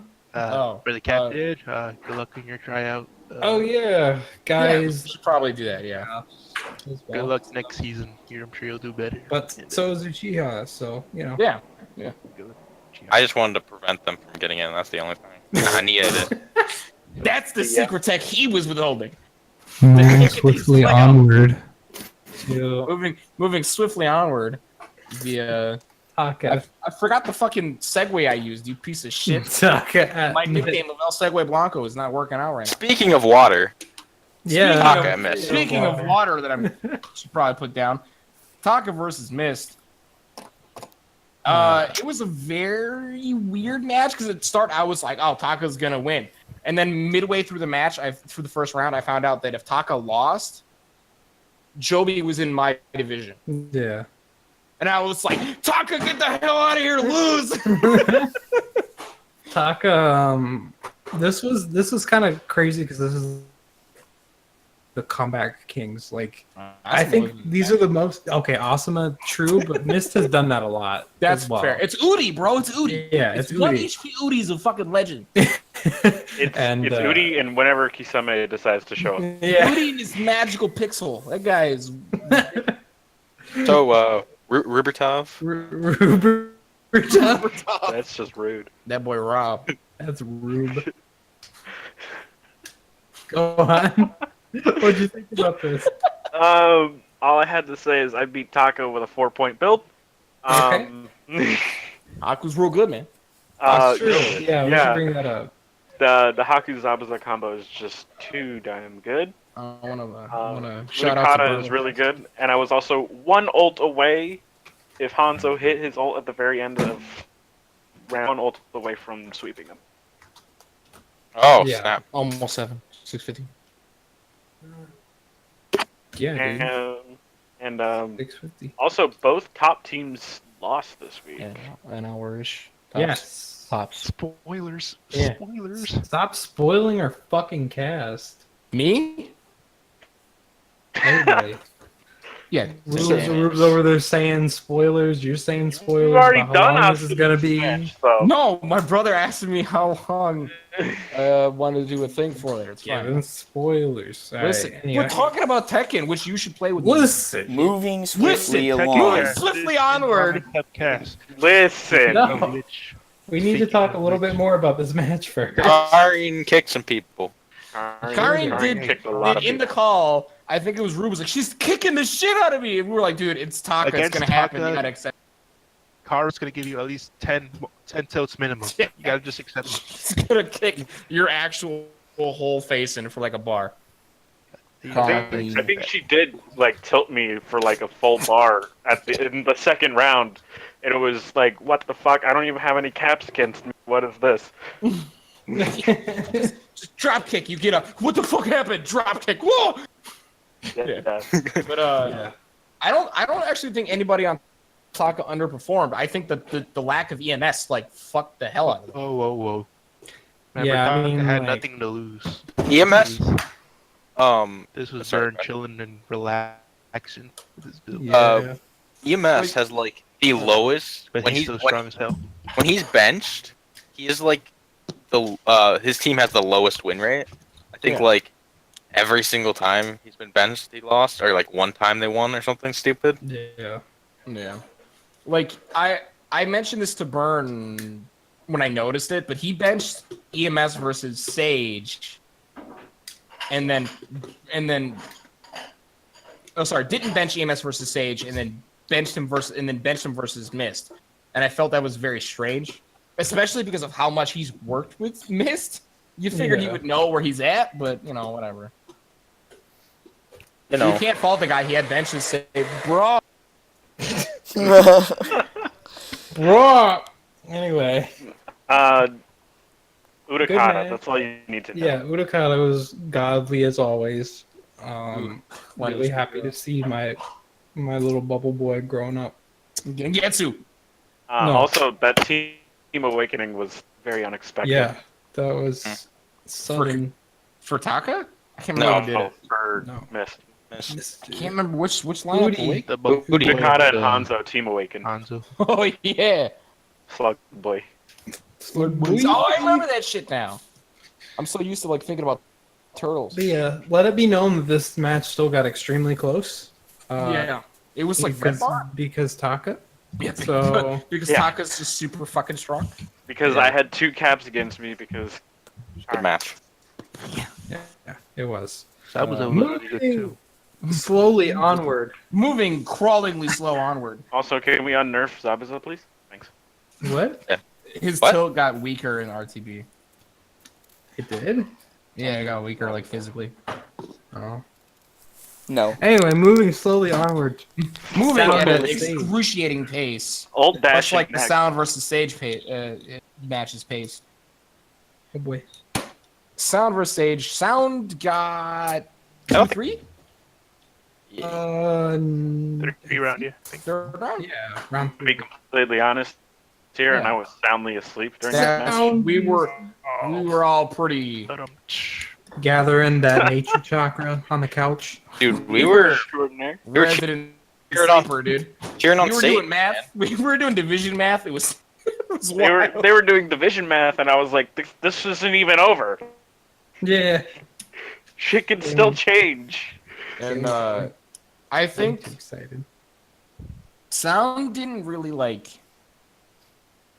For the captain, good luck in your tryout. Oh yeah, Yeah, guys. we should probably do that. Yeah. As Good well. luck next season. Here, I'm sure you'll do better. But And, so is Uchiha, so you know. Yeah. good luck. I just wanted to prevent them from getting in. That's the only thing. I needed it. That's the Yeah. secret tech he was withholding. Moving swiftly onward. To Moving swiftly onward. The Taka. I forgot the fucking segue I used. You piece of shit. Taka at My nickname of El Segue Blanco is not working out right now. Speaking of water, Yeah. Taka and Mist. Speaking of water that I should probably put down, Taka versus Mist. It was a very weird match because at start I was like, "Oh, Taka's gonna win," and then midway through the match, through the first round, I found out that if Taka lost, Joby was in my division, Yeah. and I was like, "Taka, get the hell out of here, lose!" Taka, this was kind of crazy because this is the comeback kings. Like, I think these are the most Asuma, true, but Mist has done that a lot. That's as well. fair. It's Udi, bro. It's Udi. Yeah, it's it's one Udi. HP Udi's a fucking legend. It's And, Udi, and whenever Kisame decides to show up. Yeah. Udi and his magical pixel. That guy is. So, Rubertov. That's just rude. That boy Rob. That's Rube. Go on. What'd you think about this? All I had to say is I beat Taco with a 4-point build. Aku's real good, man. That's true. Yeah, we should yeah. bring that up. The Haku Zabuza combo is just too damn good. I wanna shout out to Unikata Burl. is really good, and I was also one ult away. If Hanzo hit his ult at the very end of round, one ult away from sweeping him. Oh, Yeah. snap. Almost 650. Yeah, dude. And 650. also both top teams lost this week. Yeah, an hour-ish. Yes. Tops. Spoilers. Yeah. Spoilers. Stop spoiling our fucking cast. Me? Everybody. Yeah. Rube's over there saying spoilers. You're saying spoilers. We've already about done how long our this is gonna be. match, so. No, my brother asked me how long I wanted to do a thing for it. It's Yeah, fine. then spoilers. All Listen, right, anyway. we're talking about Tekken, which you should play with me. Listen. Moving Listen, swiftly Tekken, along. moving swiftly onward. Cast. Listen. No. Which We need to talk a little bit more about this match first. Karin kicked some people. Karin kicked a lot of in the people. call. I think it was Rube was like, "She's kicking the shit out of me," and we were like, "Dude, it's Taka. Against It's gonna happen. Taka- You gotta accept." Kara's gonna give you at least 10 tilts minimum. You gotta just accept it. She's gonna kick your actual whole face in for like a bar. I think she did like tilt me for like a full bar in the second round, and it was like, what the fuck? I don't even have any caps against me. What is this? Just drop kick. You get up. What the fuck happened? Drop kick. Whoa! Yeah. But I don't actually think anybody on Taka underperformed. I think that the lack of EMS like fucked the hell out of them. Whoa. Remember, Yeah, I Taka mean, had like- nothing to lose. EMS? This was Sorry, Burn chilling and relaxing with his build. Yeah. EMS has like the lowest But when he's he's still strong as hell. when he's benched. He is like the his team has the lowest win rate. I think Yeah. like every single time he's been benched, he lost, or like one time they won, or something stupid. Yeah. Yeah. Like I mentioned this to Burn when I noticed it, but he benched EMS versus Sage, and then didn't bench EMS versus Sage, and then benched him versus Mist, and I felt that was very strange, especially because of how much he's worked with Mist. You figured he Yeah. would know where he's at, but you know, whatever. You know, You can't fault the guy. He had benches say, bro. Bro. Anyway, Utakata. man. That's all you need to know. yeah, Utakata was godly as always. Really was happy to see my little bubble boy growing up. Gengetsu. No. Also, that team awakening was very unexpected. Yeah, that was sudden. For Taka? I can't No. remember who did Oh, it. for No. Mist. Missed. I can't remember which lineup. Booty. Wait. The Booty. Dakota and Hanzo team awaken. Hanzo. Oh yeah. Slug boy. Slug Oh, I remember that shit now. I'm so used to like thinking about turtles. But yeah, let it be known that this match still got extremely close. Yeah. It was like red bar. because Taka. Yeah, So because Yeah. Taka's just super fucking strong. Because Yeah. I had 2 caps against me because Good match. yeah, it was. That was a really good too. Slowly onward. Moving crawlingly slow onward. Also, can we unnerf Zabuza, please? Thanks. What? His What? tilt got weaker in RTB. It did? Yeah, it got weaker like physically. Oh. No. Anyway, moving slowly onward. Moving Sound at of an the stage. excruciating pace. Alt Much dash like the next. Sound versus Sage match's pace. Oh boy. Sound versus Sage. Sound got I don't think- 3? Yeah. Three round, yeah. I think. Third round? Yeah, round To be 3. completely honest here, and Yeah. I was soundly asleep during that match. Yeah, we were all pretty. But, Gathering that nature chakra on the couch. Dude, we were Extraordinary. were Resident cheering on- sleeper, dude. cheering on We were Satan. doing math. We were doing division math. It was, it was They were wild. they were doing division math, and I was like, this isn't even over. Yeah. Shit can still change. And I think Excited. Sound didn't really like.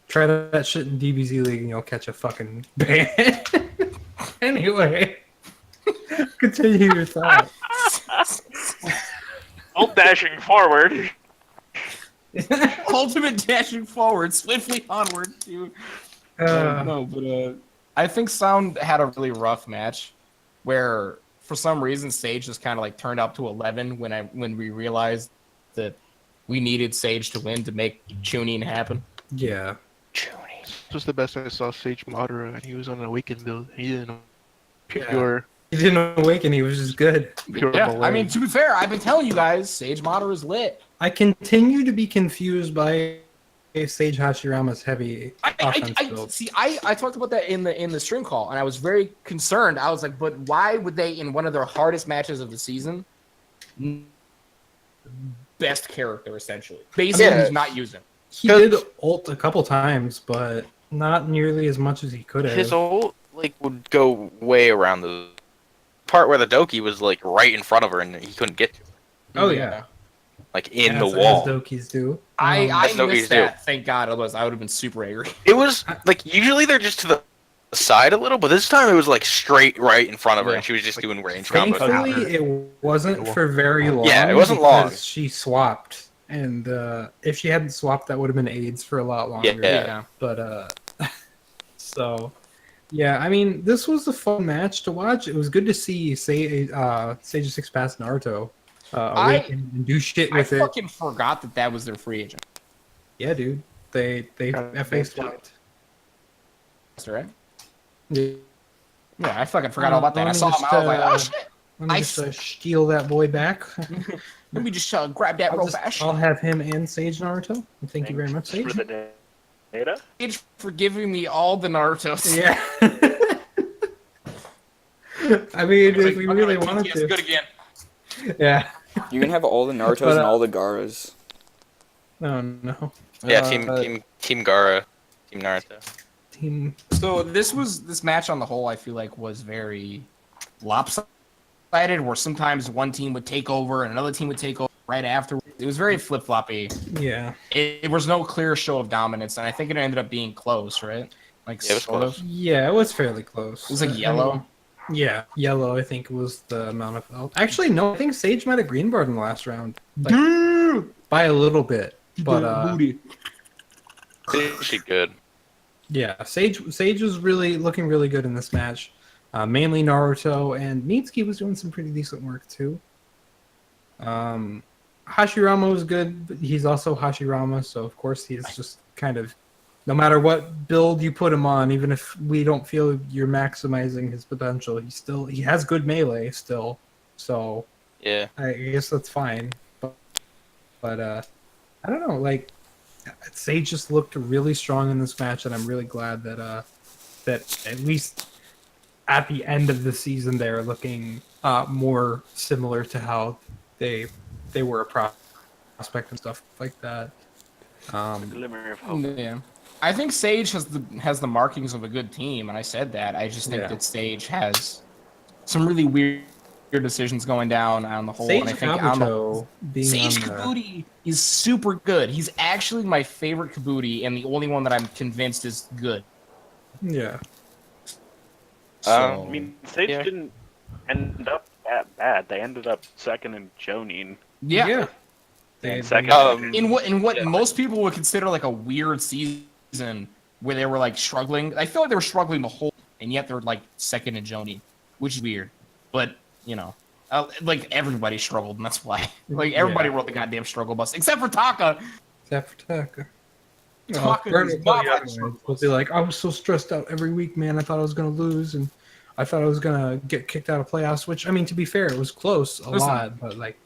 Try that shit in DBZ League and you'll catch a fucking ban. Anyway. Continue your thought. Alt dashing forward. Ultimate dashing forward, swiftly onward. To, no, but I think Sound had a really rough match, where for some reason Sage just kind of like turned up to 11 when we realized that we needed Sage to win to make tuning happen. Yeah. This was the best I saw Sage Madara, and he was on an Awakened build. He didn't Yeah. pure He didn't awaken, he was just good. Yeah, I malaise. mean to be fair, I've been telling you guys, Sage Madara is lit. I continue to be confused by Sage Hashirama's heavy offense build. See, I talked about that in the stream call, and I was very concerned. I was like, but why would they, in one of their hardest matches of the season, best character essentially, basically Yeah. he's not using. He did ult a couple times, but not nearly as much as he could have. His ult like would go way around the part where the Doki was like right in front of her and he couldn't get to her, Oh yeah, like in As- the wall. As Dokis do. I That's no missed easy that. Thank God, otherwise I would have been super angry. It was like usually they're just to the side a little, but this time it was like straight right in front of her, Yeah. and she was just doing range combos. Thankfully, it wasn't for very long. Yeah, it wasn't long. because she swapped, and if she hadn't swapped, that would have been AIDS for a lot longer. Yeah. But so yeah, I mean, this was a fun match to watch. It was good to see Sage of Six Pass Naruto awaken and do shit I with it. fucking forgot that was their free agent. Yeah, dude, they God, FA that's swapped. Right? Yeah. Yeah, I fucking forgot all about that. I Let me saw him. just, I was like, oh shit. Let me I just steal that boy back. Let me just grab that real fast. I'll have him and Sage Naruto. Thank you very much, Thanks Sage. for the data. Sage for giving me all the Narutos. Yeah. I mean, if we really wanted It's to. good again. Yeah. You can have all the Narutos But, and all the Garas. No, no. Yeah, Uh, team Gara, Team Naruto. Team. So this match on the whole, I feel like was very lopsided, where sometimes one team would take over and another team would take over right after. It was very flip floppy. Yeah. It was no clear show of dominance, and I think it ended up being close, right? Like Yeah, it was sort close. of. Yeah, it was fairly close. It was like yellow. Yeah, yellow. I think was the amount of. Oh, actually, no. I think Sage might have green barred in the last round, like, by a little bit. But She good. yeah, Sage was really looking really good in this match. Mainly Naruto, and Mitsuki was doing some pretty decent work too. Hashirama was good, but he's also Hashirama, so of course he's just kind of, no matter what build you put him on, even if we don't feel you're maximizing his potential, he has good melee still. So Yeah. I guess that's fine. But I don't know, like Sage just looked really strong in this match, and I'm really glad that that at least at the end of the season, they're looking more similar to how they were a prospect and stuff like that. Glimmer of hope. Yeah. I think Sage has the markings of a good team, and I said that. I just think Yeah. that Sage has some really weird decisions going down on the whole. Sage and I think on the Kabuto being Sage on the Kabuto is super good. He's actually my favorite Kabuto, and the only one that I'm convinced is good. yeah. So, I mean, Sage Yeah. didn't end up that bad. They ended up second in Jonin. yeah. And second. In what most people would consider like a weird season where they were like struggling. I feel like they were struggling the whole, and yet they're like second in Jonin, which is weird. But like everybody struggled, and that's why. Like everybody wrote the goddamn struggle bus, except for Taka. Except for Taka. Taka Burn is will tell you not otherwise. They'll be like, I was so stressed out every week, man. I thought I was going to lose, and I thought I was going to get kicked out of playoffs, which, I mean, to be fair, it was close a Listen, lot, but, like,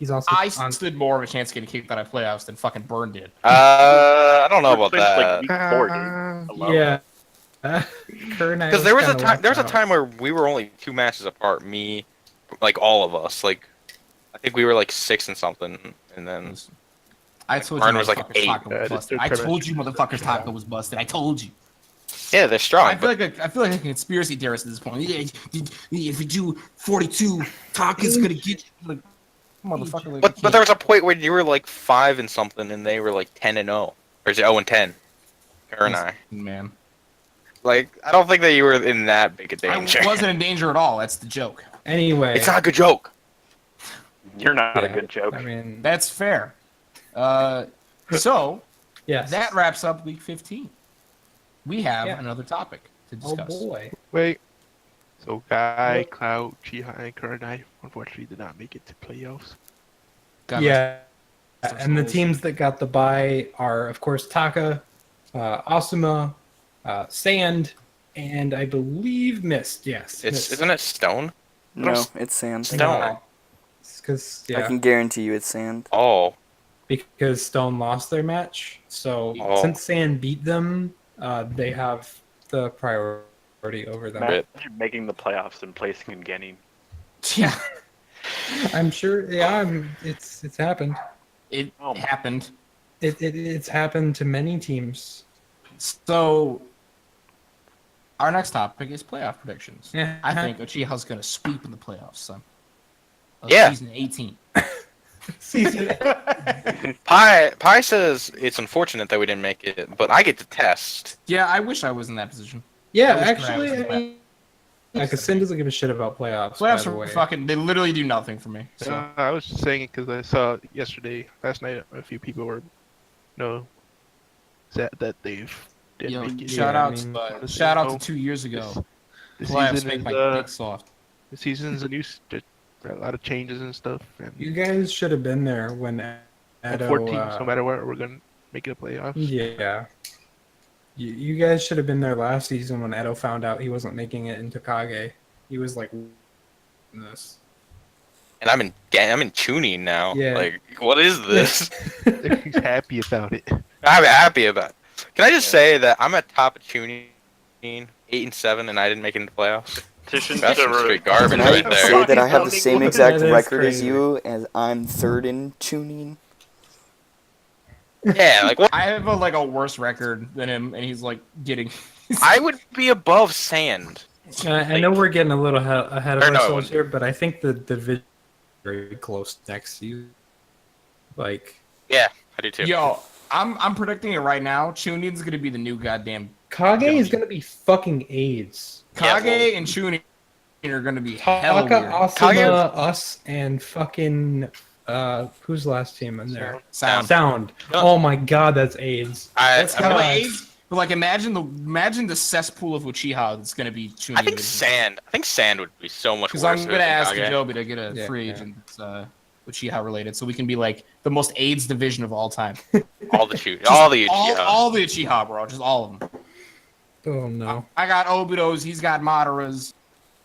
he's also I on... stood more of a chance of getting kicked out of playoffs than fucking Burn did. I don't know about Which was, like, that. week 4 games alone. Yeah. Kurna Because there was a kinda time. There was a left time where we were only 2 matches apart. Me, like all of us. Like, I think we were like 6 and something, and then I told you Burn was like motherfuckers 8. Taka was busted. I told you motherfuckers Taka was busted. I told you. yeah, they're strong. I feel like a conspiracy theorist at this point. Yeah, if you do 42, Taka's gonna get you. Like, motherfucker. Like, but there was a point where you were like 5 and something, and they were like 10 and 0, or is it 0 and 10? Her and I. Man, Like, I don't think that you were in that big a danger. I wasn't in danger at all. That's the joke. Anyway. It's not a good joke. You're not a Yeah, good joke. I mean, That's fair. So yes. that wraps up week 15. We have Yeah. another topic to Oh, discuss. boy. Wait. So Guy, Cloud, Chiha, and Kurenai unfortunately did not make it to playoffs. Got Yeah. my- And the teams that got the bye are, of course, Taka, Asuma, Sand, and I believe Mist. Yes. Isn't it Stone? No, it's sand. Stone. Because I can guarantee you it's sand. Oh, because Stone lost their match. So Oh. since Sand beat them, they have the priority over them. Right. Imagine making the playoffs and placing in Genin. Yeah, I'm sure. Yeah, it's happened. it Oh. happened. It's happened to many teams. So our next topic is playoff predictions. Yeah. I think Uchiha's gonna sweep in the playoffs, son. Of Yeah. Season 18. Season Pi says it's unfortunate that we didn't make it, but I get to test. Yeah, I wish I was in that position. Yeah, I wish actually, Travis was I mean, because Sin doesn't give a shit about playoffs. by Playoffs the are way. fucking. They literally do nothing for me. So I was just saying it because I saw last night, a few people were, sad that they've didn't yo, make it. shout Yeah, out, I mean, honestly, shout out no. to 2 years ago. The Playoffs season make is my dick soft. the season's a a lot of changes and stuff. And You guys should have been there when at Edo, 4 teams, no matter what, we're gonna make it a playoffs. Yeah. You guys should have been there last season when Edo found out he wasn't making it into Kage. He was like, this. And I'm in tuning now. Yeah. Like, what is this? He's happy about it. I'm happy about it. Can I just say that I'm at top of tuning, 8 and 7, and I didn't make it into playoffs? Petition That's some to straight garbage Can I right there. say that I have the same exact That is record as crazy. you, as I'm third in tuning? Yeah, like what? I have a worse record than him, and he's like getting. I would be above Sand. I know we're getting a little ahead of Or no, it ourselves wasn't. here, but I think the division is very close next season. Like, Yeah, I do too. Yo, I'm predicting it right now. Chunin's gonna be the new goddamn Kage is going to be fucking AIDS. Yeah, Kage and Chunin are gonna be hella Taka, weird. Asuma, Kage- us, and fucking who's last team in there? Sound. Sound. No. Oh my god, that's AIDS. That's I'm kind of gonna- AIDS. But like, imagine the cesspool of Uchiha that's gonna be Chunin. I think Sand would be so much worse. Because I'm if it gonna was ask Kage. Joby to get a Yeah, free yeah. agent that's Uchiha related, so we can be like the most AIDS division of all time. All the Uchiha. all the Uchiha, bro, just all of them. Oh no. I got Obito's, he's got Madaras.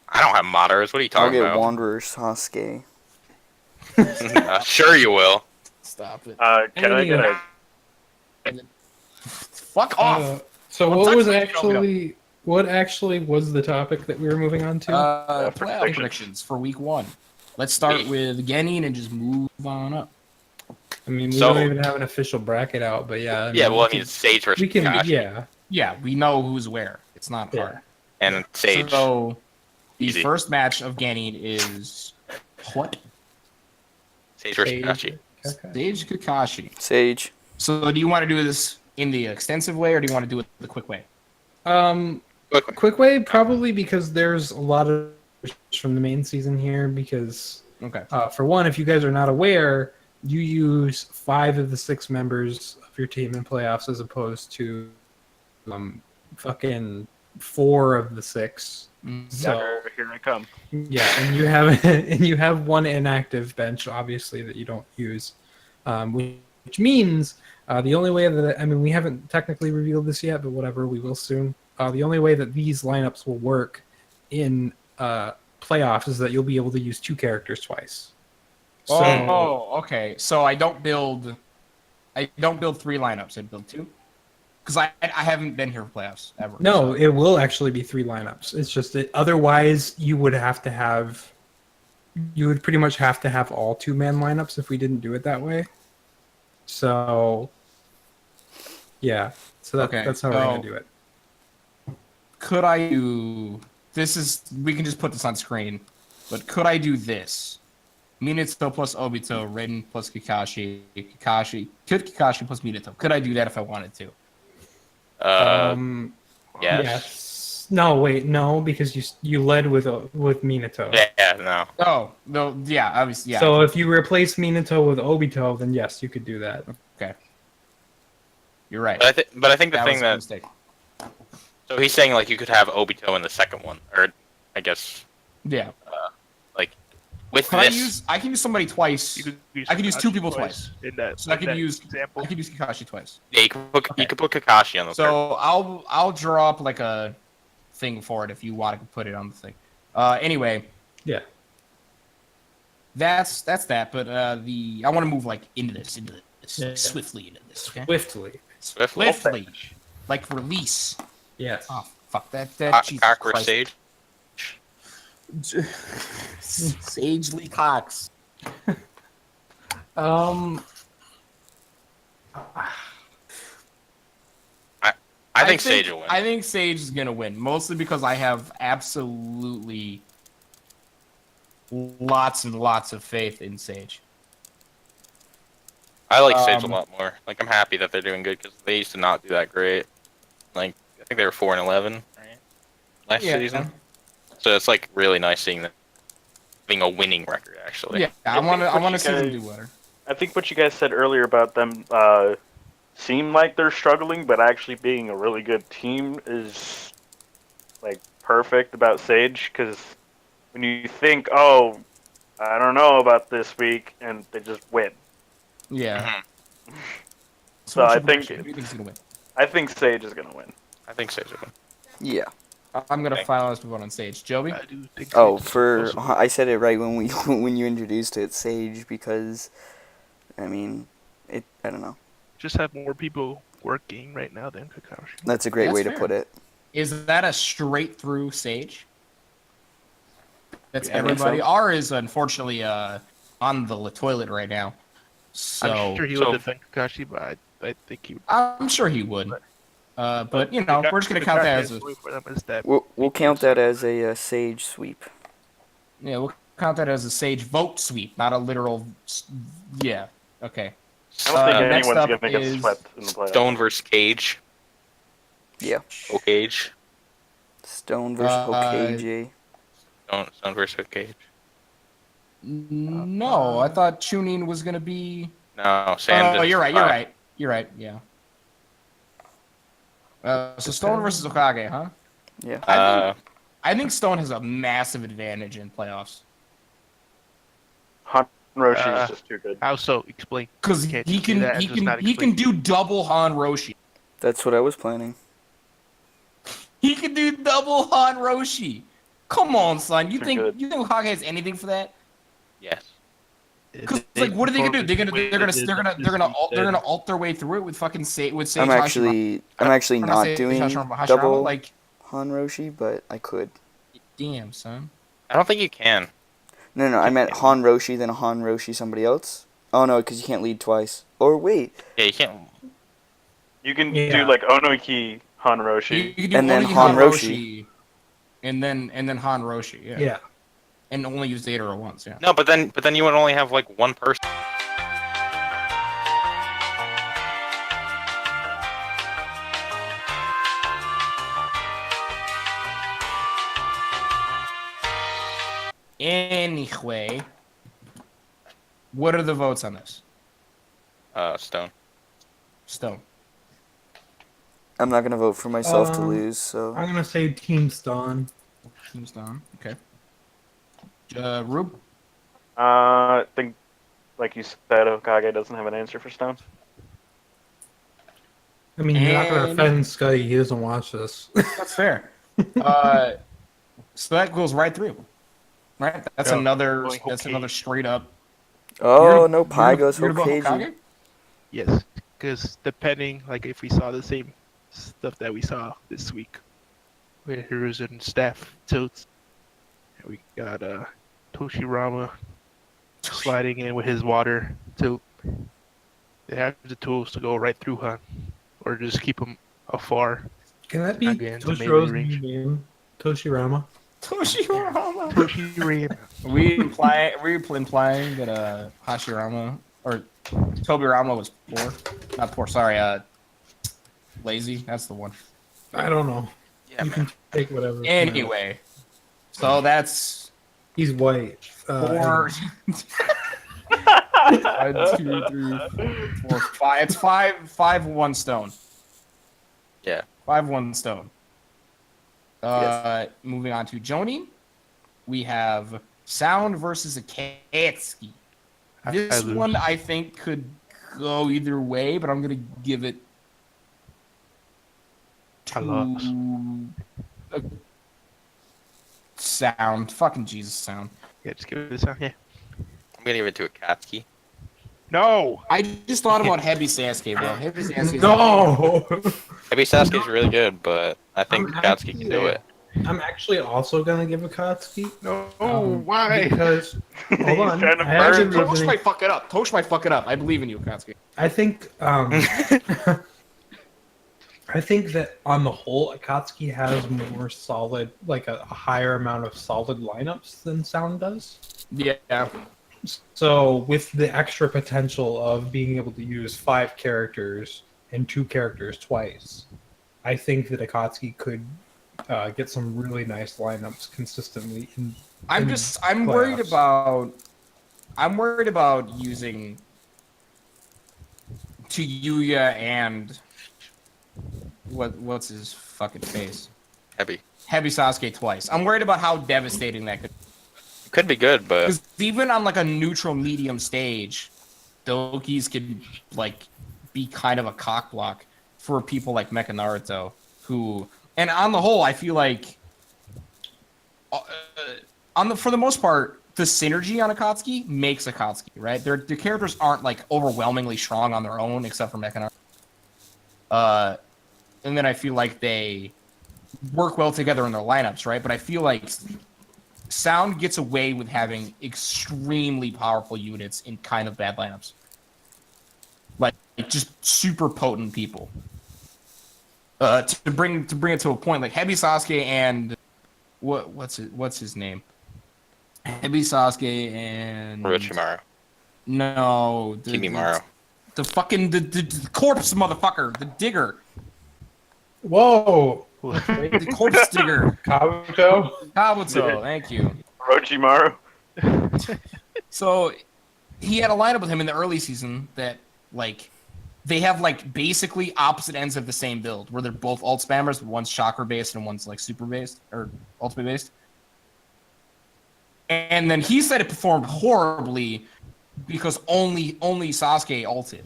I don't have Moderators. What are you I'll talking get about? Wanderer Sasuke. Sure you will. Stop it. Can I get a Fuck off. So Well, what was technically, actually What actually was the topic that we were moving on to? Playoff predictions. predictions for week 1. Let's start with Genin and just move on up. I mean, we So- don't even have an official bracket out, but yeah. Yeah, well, I we mean, it's Sage versus we can, Kakashi. yeah. Yeah, we know who's where. It's not Yeah. hard. And Sage. So the Easy. first match of Genin is what? Sage versus Sage. Kakashi. Okay. Sage Kakashi. Sage. So do you want to do this in the extensive way or do you want to do it the quick way? Quick way, probably because there's a lot of from the main season here. Because Okay. for one, if you guys are not aware, you use 5 of the 6 members of your team in playoffs as opposed to fucking 4 of the 6. So Here I come. yeah, and you have and you have 1 inactive bench, obviously, that you don't use, which means the only way that we haven't technically revealed this yet, but whatever, we will soon. The only way that these lineups will work in playoffs is that you'll be able to use 2 characters twice. So Okay. So I don't build 3 lineups. I build 2. Because I haven't been here for playoffs ever. no, so. it will actually be 3 lineups. It's just that otherwise you would pretty much have to have all 2-man lineups if we didn't do it that way. So yeah, so that's how we're gonna do it. Could I do this? We can just put this on screen, but could I do this? Minato plus Obito, Rin plus Kakashi, Kakashi plus Minato. Could I do that if I wanted to? Yes. Yes. No, wait, no, because you led with Minato. Yeah, no. Oh, no, yeah, obviously, yeah. So if you replace Minato with Obito, then yes, you could do that. Okay. You're right. But I think the That thing was a that mistake. so he's saying like you could have Obito in the second one, or I guess Yeah. like with Can this. I can use somebody twice. I could use 2 people twice. In that, So I could that use example. I could use Kakashi twice. Yeah, you could put Kakashi on the third. So I'll draw up like a thing for it if you want to put it on the thing. Anyway, Yeah. that's that. But I want to move like into this Yeah. swiftly into this. Okay? Swiftly. Swiftly, like release. Yes. Oh fuck that! Jesus Cockroach Christ. Sage. Sagely Cox. I think Sage will win. I think Sage is gonna win, mostly because I have absolutely lots and lots of faith in Sage. I like Sage a lot more. Like I'm happy that they're doing good because they used to not do that great. Like I think they were 4-11 right? last season. So it's like really nice seeing them having a winning record actually. Yeah, I want to see them do better. I think what you guys said earlier about them seem like they're struggling, but actually being a really good team is like perfect about Sage. Because when you think, oh, I don't know about this week, and they just win. Yeah. Mhm. So I who do think you think's gonna win? I think Sage is gonna win. I think Sage will win. Yeah. I'm gonna Okay. finalize the vote on Sage. Joby? I do think Oh, Sage is for possible. I said it right when we when you introduced it, Sage, because I mean, I don't know. Just have more people working right now than Kakashi. That's a great That's way to fair. put it. Is that a straight through Sage? That's Yeah, I think everybody. so. R is unfortunately on the toilet right now. So I'm sure he would defend Kakashi, but I think he would. I'm sure he would. But you know, we're just gonna count that as a for them is that We'll count that as a Sage sweep. we'll count that as a Sage vote sweep, not a literal. Yeah. Okay. I don't think next anyone's up gonna get is swept in the playoffs. Stone versus Cage. Yeah. Cage. Stone versus Hokage. Stone versus Cage. No, I thought Chunin was gonna be. No, Sam. Oh, did you're right. five. You're right. Yeah. So Stone versus Okage, huh? Yeah. I think Stone has a massive advantage in playoffs Roshi's just too good. How so? Explain. because Can't he you do can that? he Does can not he can explain. do double Han Roshi. That's what I was planning. He can do double Han Roshi. Come on, son. You Too think good. Okage has anything for that? Yes. Because like, what are they gonna do? They're gonna alt their way through it with fucking with Sage I'm actually Hashirama, not Sage doing Hashirama, double like Han Roshi, but I could. Damn, son. I don't think you can. No, I meant Han Roshi, then Han Roshi somebody else. Oh no, because you can't lead twice. Or wait, Yeah, you can't. You can Yeah. do like Onoiki Han You Roshi. can do And then only Han Roshi. and then Han Roshi. Yeah. Yeah. And only use Zeta once. Yeah. No, but then you would only have like one person. Anyway, what are the votes on this? Stone. Stone. I'm not gonna vote for myself to Um, lose. So I'm gonna say Team Stun. Team Stone. Okay. Rube. I think, like you said, Okage doesn't have an answer for Stone. I mean, you're not gonna And- offend Scuddy. He doesn't watch this. That's fair. So that goes right through. Right. That's Yeah. another. Going That's Hokage. another straight up. oh no, Pi goes You're gonna vote Hokage. Yes, because depending, like if we saw the same stuff that we saw this week, with Hiruzen staff tilts, and we got Toshirama sliding in with his water tilt. They have the tools to go right through Han, or just keep him afar. Can that be Again, the melee Toshiro's range. new name? Toshirama. Toshirama. Toshirama. we implying that Hashirama or Tobirama was poor. Not poor. Sorry. Lazy. That's the one. I don't know. Yeah, You man. can take whatever. Anyway, so that's He's white. 4. 1, 2, 3, 4, 5. It's 5-1 Stone. Yeah. 5-1 Stone. Moving on to Joni, we have Sound versus Akatsuki. This lose. one I think could go either way, but I'm gonna give it I lost. to Sound. Fucking Jesus, Sound. Yeah, just give it a sound. Yeah. I'm gonna give it to Akatsuki. No. I just thought about Heavy Sasuke, bro. Heavy Sasuke. No. Maybe Sasuke's really good, but I think I'm Akatsuki can do it. I'm actually also gonna give Akatsuki No. why? Because hold on, trying to I haven't burn Tosh even- might fuck it up. Tosh might fuck it up. I believe in you, Akatsuki. I think I think that on the whole, Akatsuki has more solid, like a higher amount of solid lineups than Sound does. Yeah. So with the extra potential of being able to use 5 characters and 2 characters twice, I think that Akatsuki could get some really nice lineups consistently. I'm worried playoffs. about using Tuyuya and what's his fucking face? Heavy. Heavy Sasuke twice. I'm worried about how devastating that could be. Could be good, but Because even on like a neutral medium stage, Dokis could like be kind of a cock block for people like Mecha Naruto, who, and on the whole, I feel like for the most part, the synergy on Akatsuki makes Akatsuki, right? Their characters aren't like overwhelmingly strong on their own, except for Mecha Naruto. And then I feel like they work well together in their lineups, right? But I feel like Sound gets away with having extremely powerful units in kind of bad lineups, like just super potent people. To bring it to a point, like Heavy Sasuke and what's his name? Heavy Sasuke and Orochimaru. No, Kimimaro. the fucking the corpse motherfucker, the digger, Whoa, the corpse digger, Kabuto. Kabuto. Thank you. Orochimaru. So he had a lineup with him in the early season that like they have like basically opposite ends of the same build where they're both ult spammers, but one's chakra based and one's like super based or ultimate based. And then he said it performed horribly because only Sasuke ulted.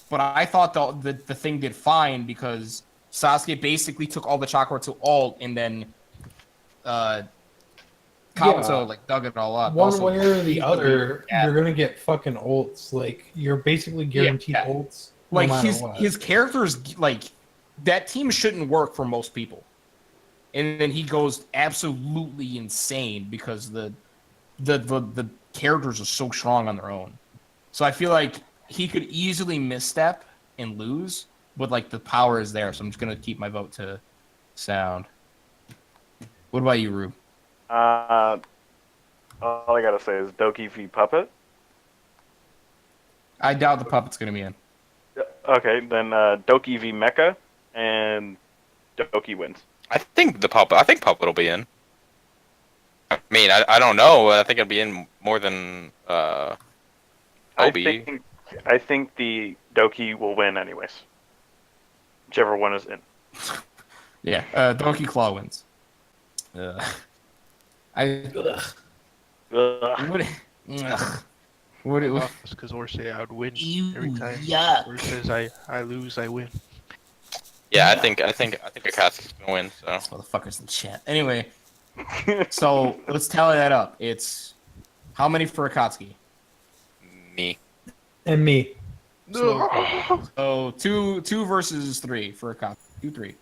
But I thought the thing did fine because Sasuke basically took all the chakra to ult and then Kabuto like dug it all up. One Also, way or the he- other, yeah. you're gonna get fucking ults. Like you're basically guaranteed Yeah. ults. No Like matter his what. his characters, like that team shouldn't work for most people. and then he goes absolutely insane because the characters are so strong on their own. So I feel like he could easily misstep and lose, but like the power is there. So I'm just gonna keep my vote to Sound. What about you, Rube? All I gotta say is Doki v Puppet. I doubt the puppet's gonna be in. Okay, then Doki v Mecha, and Doki wins. I think Puppet will be in. I mean, I don't know. I think it'll be in more than Obi. I think the Doki will win anyways. Whichever one is in. Yeah, Donkey Claw wins. Ugh. What Because Or say I would win Ew, every time. yuck. Or says I lose, I win. Yeah, I think Akatsuki's gonna win. So motherfuckers in chat. Anyway, so let's tally that up. It's how many for Akatsuki? me. And me. So two versus 3 for Akatsuki. 2-3.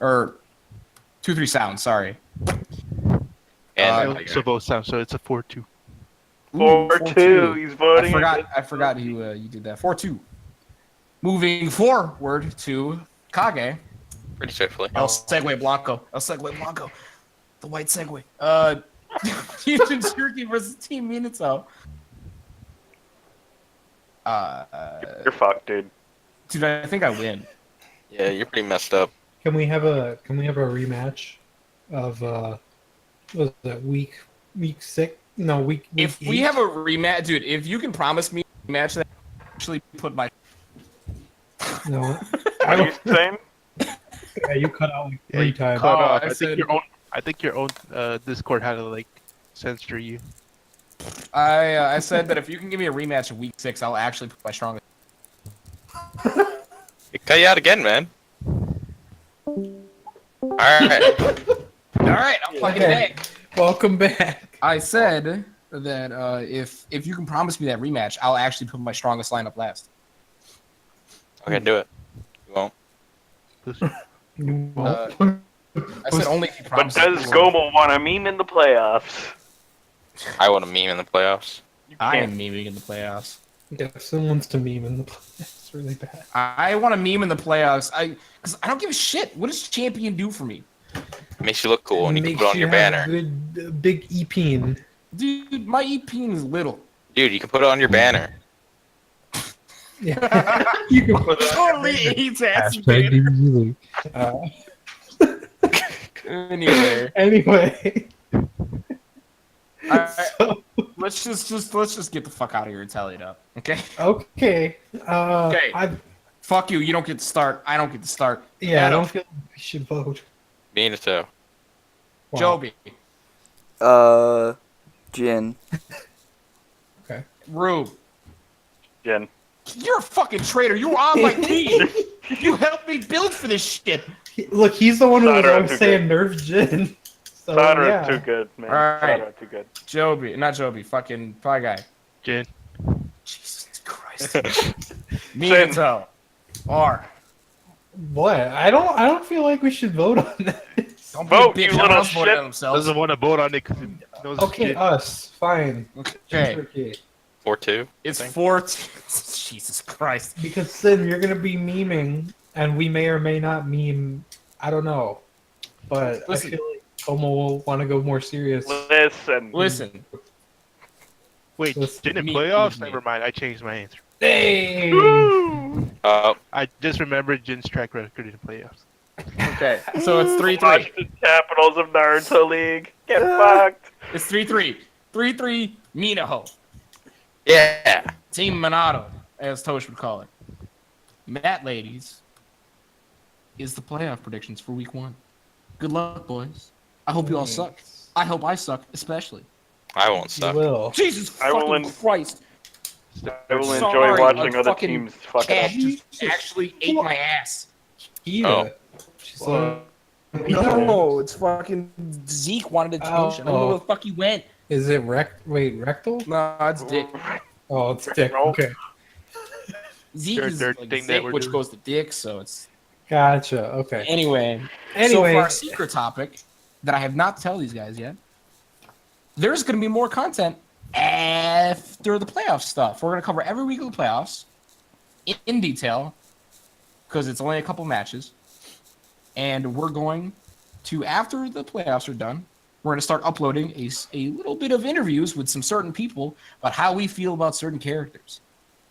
Or 2-3 Sound. Sorry. And I Uh, also vote Sound, so it's a 4-2. 4-2. He's voting. I forgot who you did that. 4-2. Moving forward to Kage. pretty swiftly. El Segway Blanco. The white Segway. Team Jinchuriki versus Team Minato. You're fucked, dude. Dude, I think I win. Yeah, you're pretty messed up. Can we have a rematch of what was that week 6? No, week If we 8? have a rematch, dude, if you can promise me a rematch that I actually put my No. What are you saying? Yeah, you cut out like Yeah, 3 you times. cut Oh, off. I said- I think your own Discord had to like censor you. I said that if you can give me a rematch of week 6, I'll actually put my strongest. It cut you out again, man. All right. All right, I'm fucking Okay. back. Welcome back. I said that if you can promise me that rematch, I'll actually put my strongest lineup last. Okay, do it. You won't. You Uh, won't. I said only if you But promise. does Gomo want a meme in the playoffs? I want a meme in the playoffs. You I can't. am meming in the playoffs. Yeah, if someone's to meme in the it's really bad. I want a meme in the playoffs. Because I don't give a shit. What does champion do for me? It makes you look cool, and you can Makes put it on your have banner. a good big epine. Dude, my EP is little. Dude, you can put it on your banner. Yeah. You can put that. Totally hates ass. Hashtag Anyway, Anyway. So, let's just get the fuck out of here and tally it up. Okay. okay. Okay. Fuck you. You don't get to start. I don't get to start. Yeah, I Adam, don't feel like we should vote. Me and so. Wow. Joby, Jin. Rube. Jen. You're a fucking traitor. You were on my team. You helped me build for this shit. Look, he's the one who was Sadara always too saying nerf Jin. So, Sadara's yeah. too good, man. Alright. Sadara too good. Joby, not Joby. Fucking Pie Guy. Jin. Jesus Christ. Minato. R. What? I don't feel like we should vote on that. Don't Vote, be a bitch. you No little one else voted shit. on themselves. Doesn't want to vote on it because it knows Okay, shit. us. Fine. Okay. Okay. 4-2. It's 4. Jesus Christ. Because Sim, you're gonna be memeing, and we may or may not meme. I don't know, but Listen. I feel like Tomo will want to go more serious. Listen. Wait, Jin in Me- playoffs? me. Never mind. I changed my answer. Hey! I just remembered Jin's track record in playoffs. Okay. So it's 3-3. Watch the Capitals of Naruto League. Get fucked. It's 3-3. 3-3 Minaho. Yeah. Team Minato, as Tosh would call it. Matt, ladies, is the playoff predictions for week 1. Good luck, boys. I hope you all suck. I hope I suck, especially. I won't You suck. will. Jesus I will fucking Christ. I will Sorry, enjoy watching a other fucking teams fuck it Cat up. just actually ate my ass. Kita. Oh. She's like, No, it's fucking Zeke wanted attention. I don't know where the fuck he went. Is it rectal? No, it's Dick. Oh, it's dick. No. Okay. Zeke is Third like thing that Zeke, we're which doing. goes to Dick, so it's Gotcha. Okay. Anyway, so for our secret topic that I have not told these guys yet, there's going to be more content after the playoff stuff. We're going to cover every week of the playoffs in detail because it's only a couple matches. And we're going to, after the playoffs are done, we're going to start uploading a little bit of interviews with some certain people about how we feel about certain characters.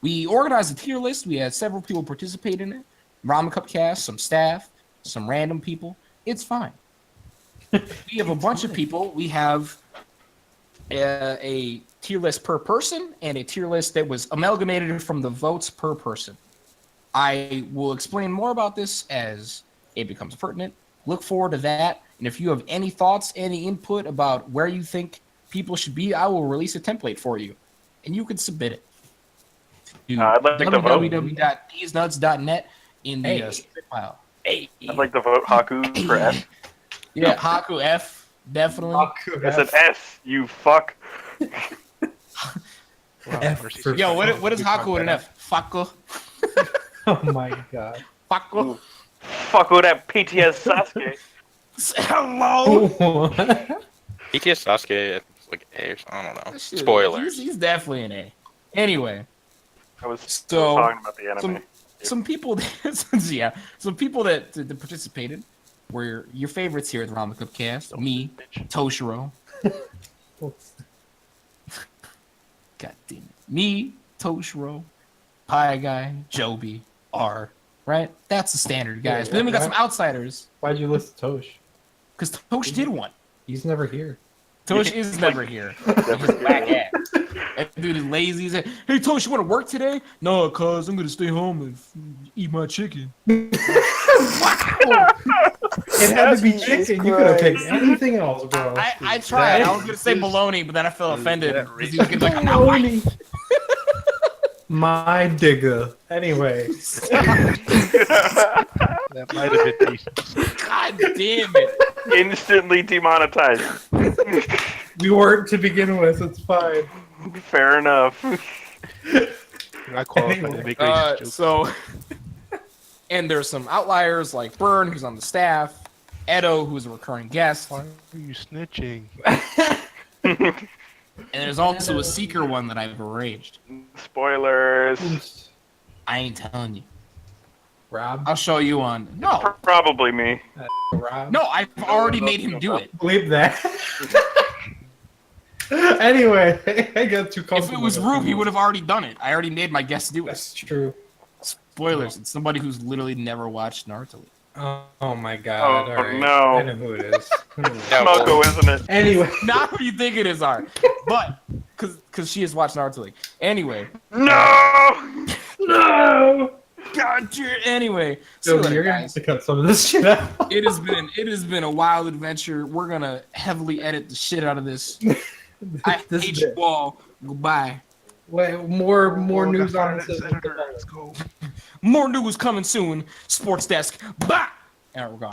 We organized a tier list. We had several people participate in it. RameN-Cast, some staff, some random people. It's fine. We have a bunch of people. We have a tier list per person and a tier list that was amalgamated from the votes per person. I will explain more about this as it becomes pertinent. Look forward to that. And if you have any thoughts, any input about where you think people should be, I will release a template for you. And you can submit it to I'd like to vote. www.thesenuts.net in the file. I'd like to vote Haku for F. Yeah, Haku F, definitely. I said S, you fuck. Yo, what is Haku with an F? Fucko. Oh my god. Fucko. Fuck with that PTS Sasuke. Hello. BTS Sasuke, it's like A or something, I don't know. Shit, Spoilers. He's definitely an A. Anyway, I was So, talking about the anime. some people, some people that participated were your favorites here at the RameN-Cast. Me, Toshiro. God damn it. Me, Toshiro, Pie Guy, Joby, R. Right? That's the standard, guys. But then we got some outsiders. Why'd you list Tosh? Because Tosh did one. He's never here. Tosh is never here. He's a black ass. That dude is lazy. He's like, hey, Tosh, you want to work today? No, cuz I'm going to stay home and eat my chicken. It had to be chicken. You could have picked anything else, bro. I tried. I was going to say bologna, but then I felt offended. Because he was gonna be like, I'm not white. My digger. Anyway. That might have been decent. God damn it. Instantly demonetized. We weren't to begin with. It's fine. Fair enough. I qualified to make racist jokes. So, and there's some outliers like Byrne, who's on the staff, Edo, who's a recurring guest, Why are you snitching? and there's also a Seeker one that I've arranged. Spoilers. I ain't telling you. Rob? I'll show you on. No, Probably me. Rob? no, I've already made him do it. Believe that. Anyway, I got too comfortable. If it was Rube, he would have already done it. I already made my guest do it. That's true. Spoilers. It's somebody who's literally never watched Naruto. Oh my god. Oh, All right. no. I know who it is. Smoko, isn't it? Anyway. Not who you think it is, Art. But, because she has watched Naruto League. Anyway. No! No! God, anyway. So See you you're later, gonna have guys. to cut some of this shit out. It has been a wild adventure. We're gonna heavily edit the shit out of this. I This hate bit. you all. Goodbye. Wait, more news on Let's go. More news coming soon. Sports Desk. Bye. And we're gone.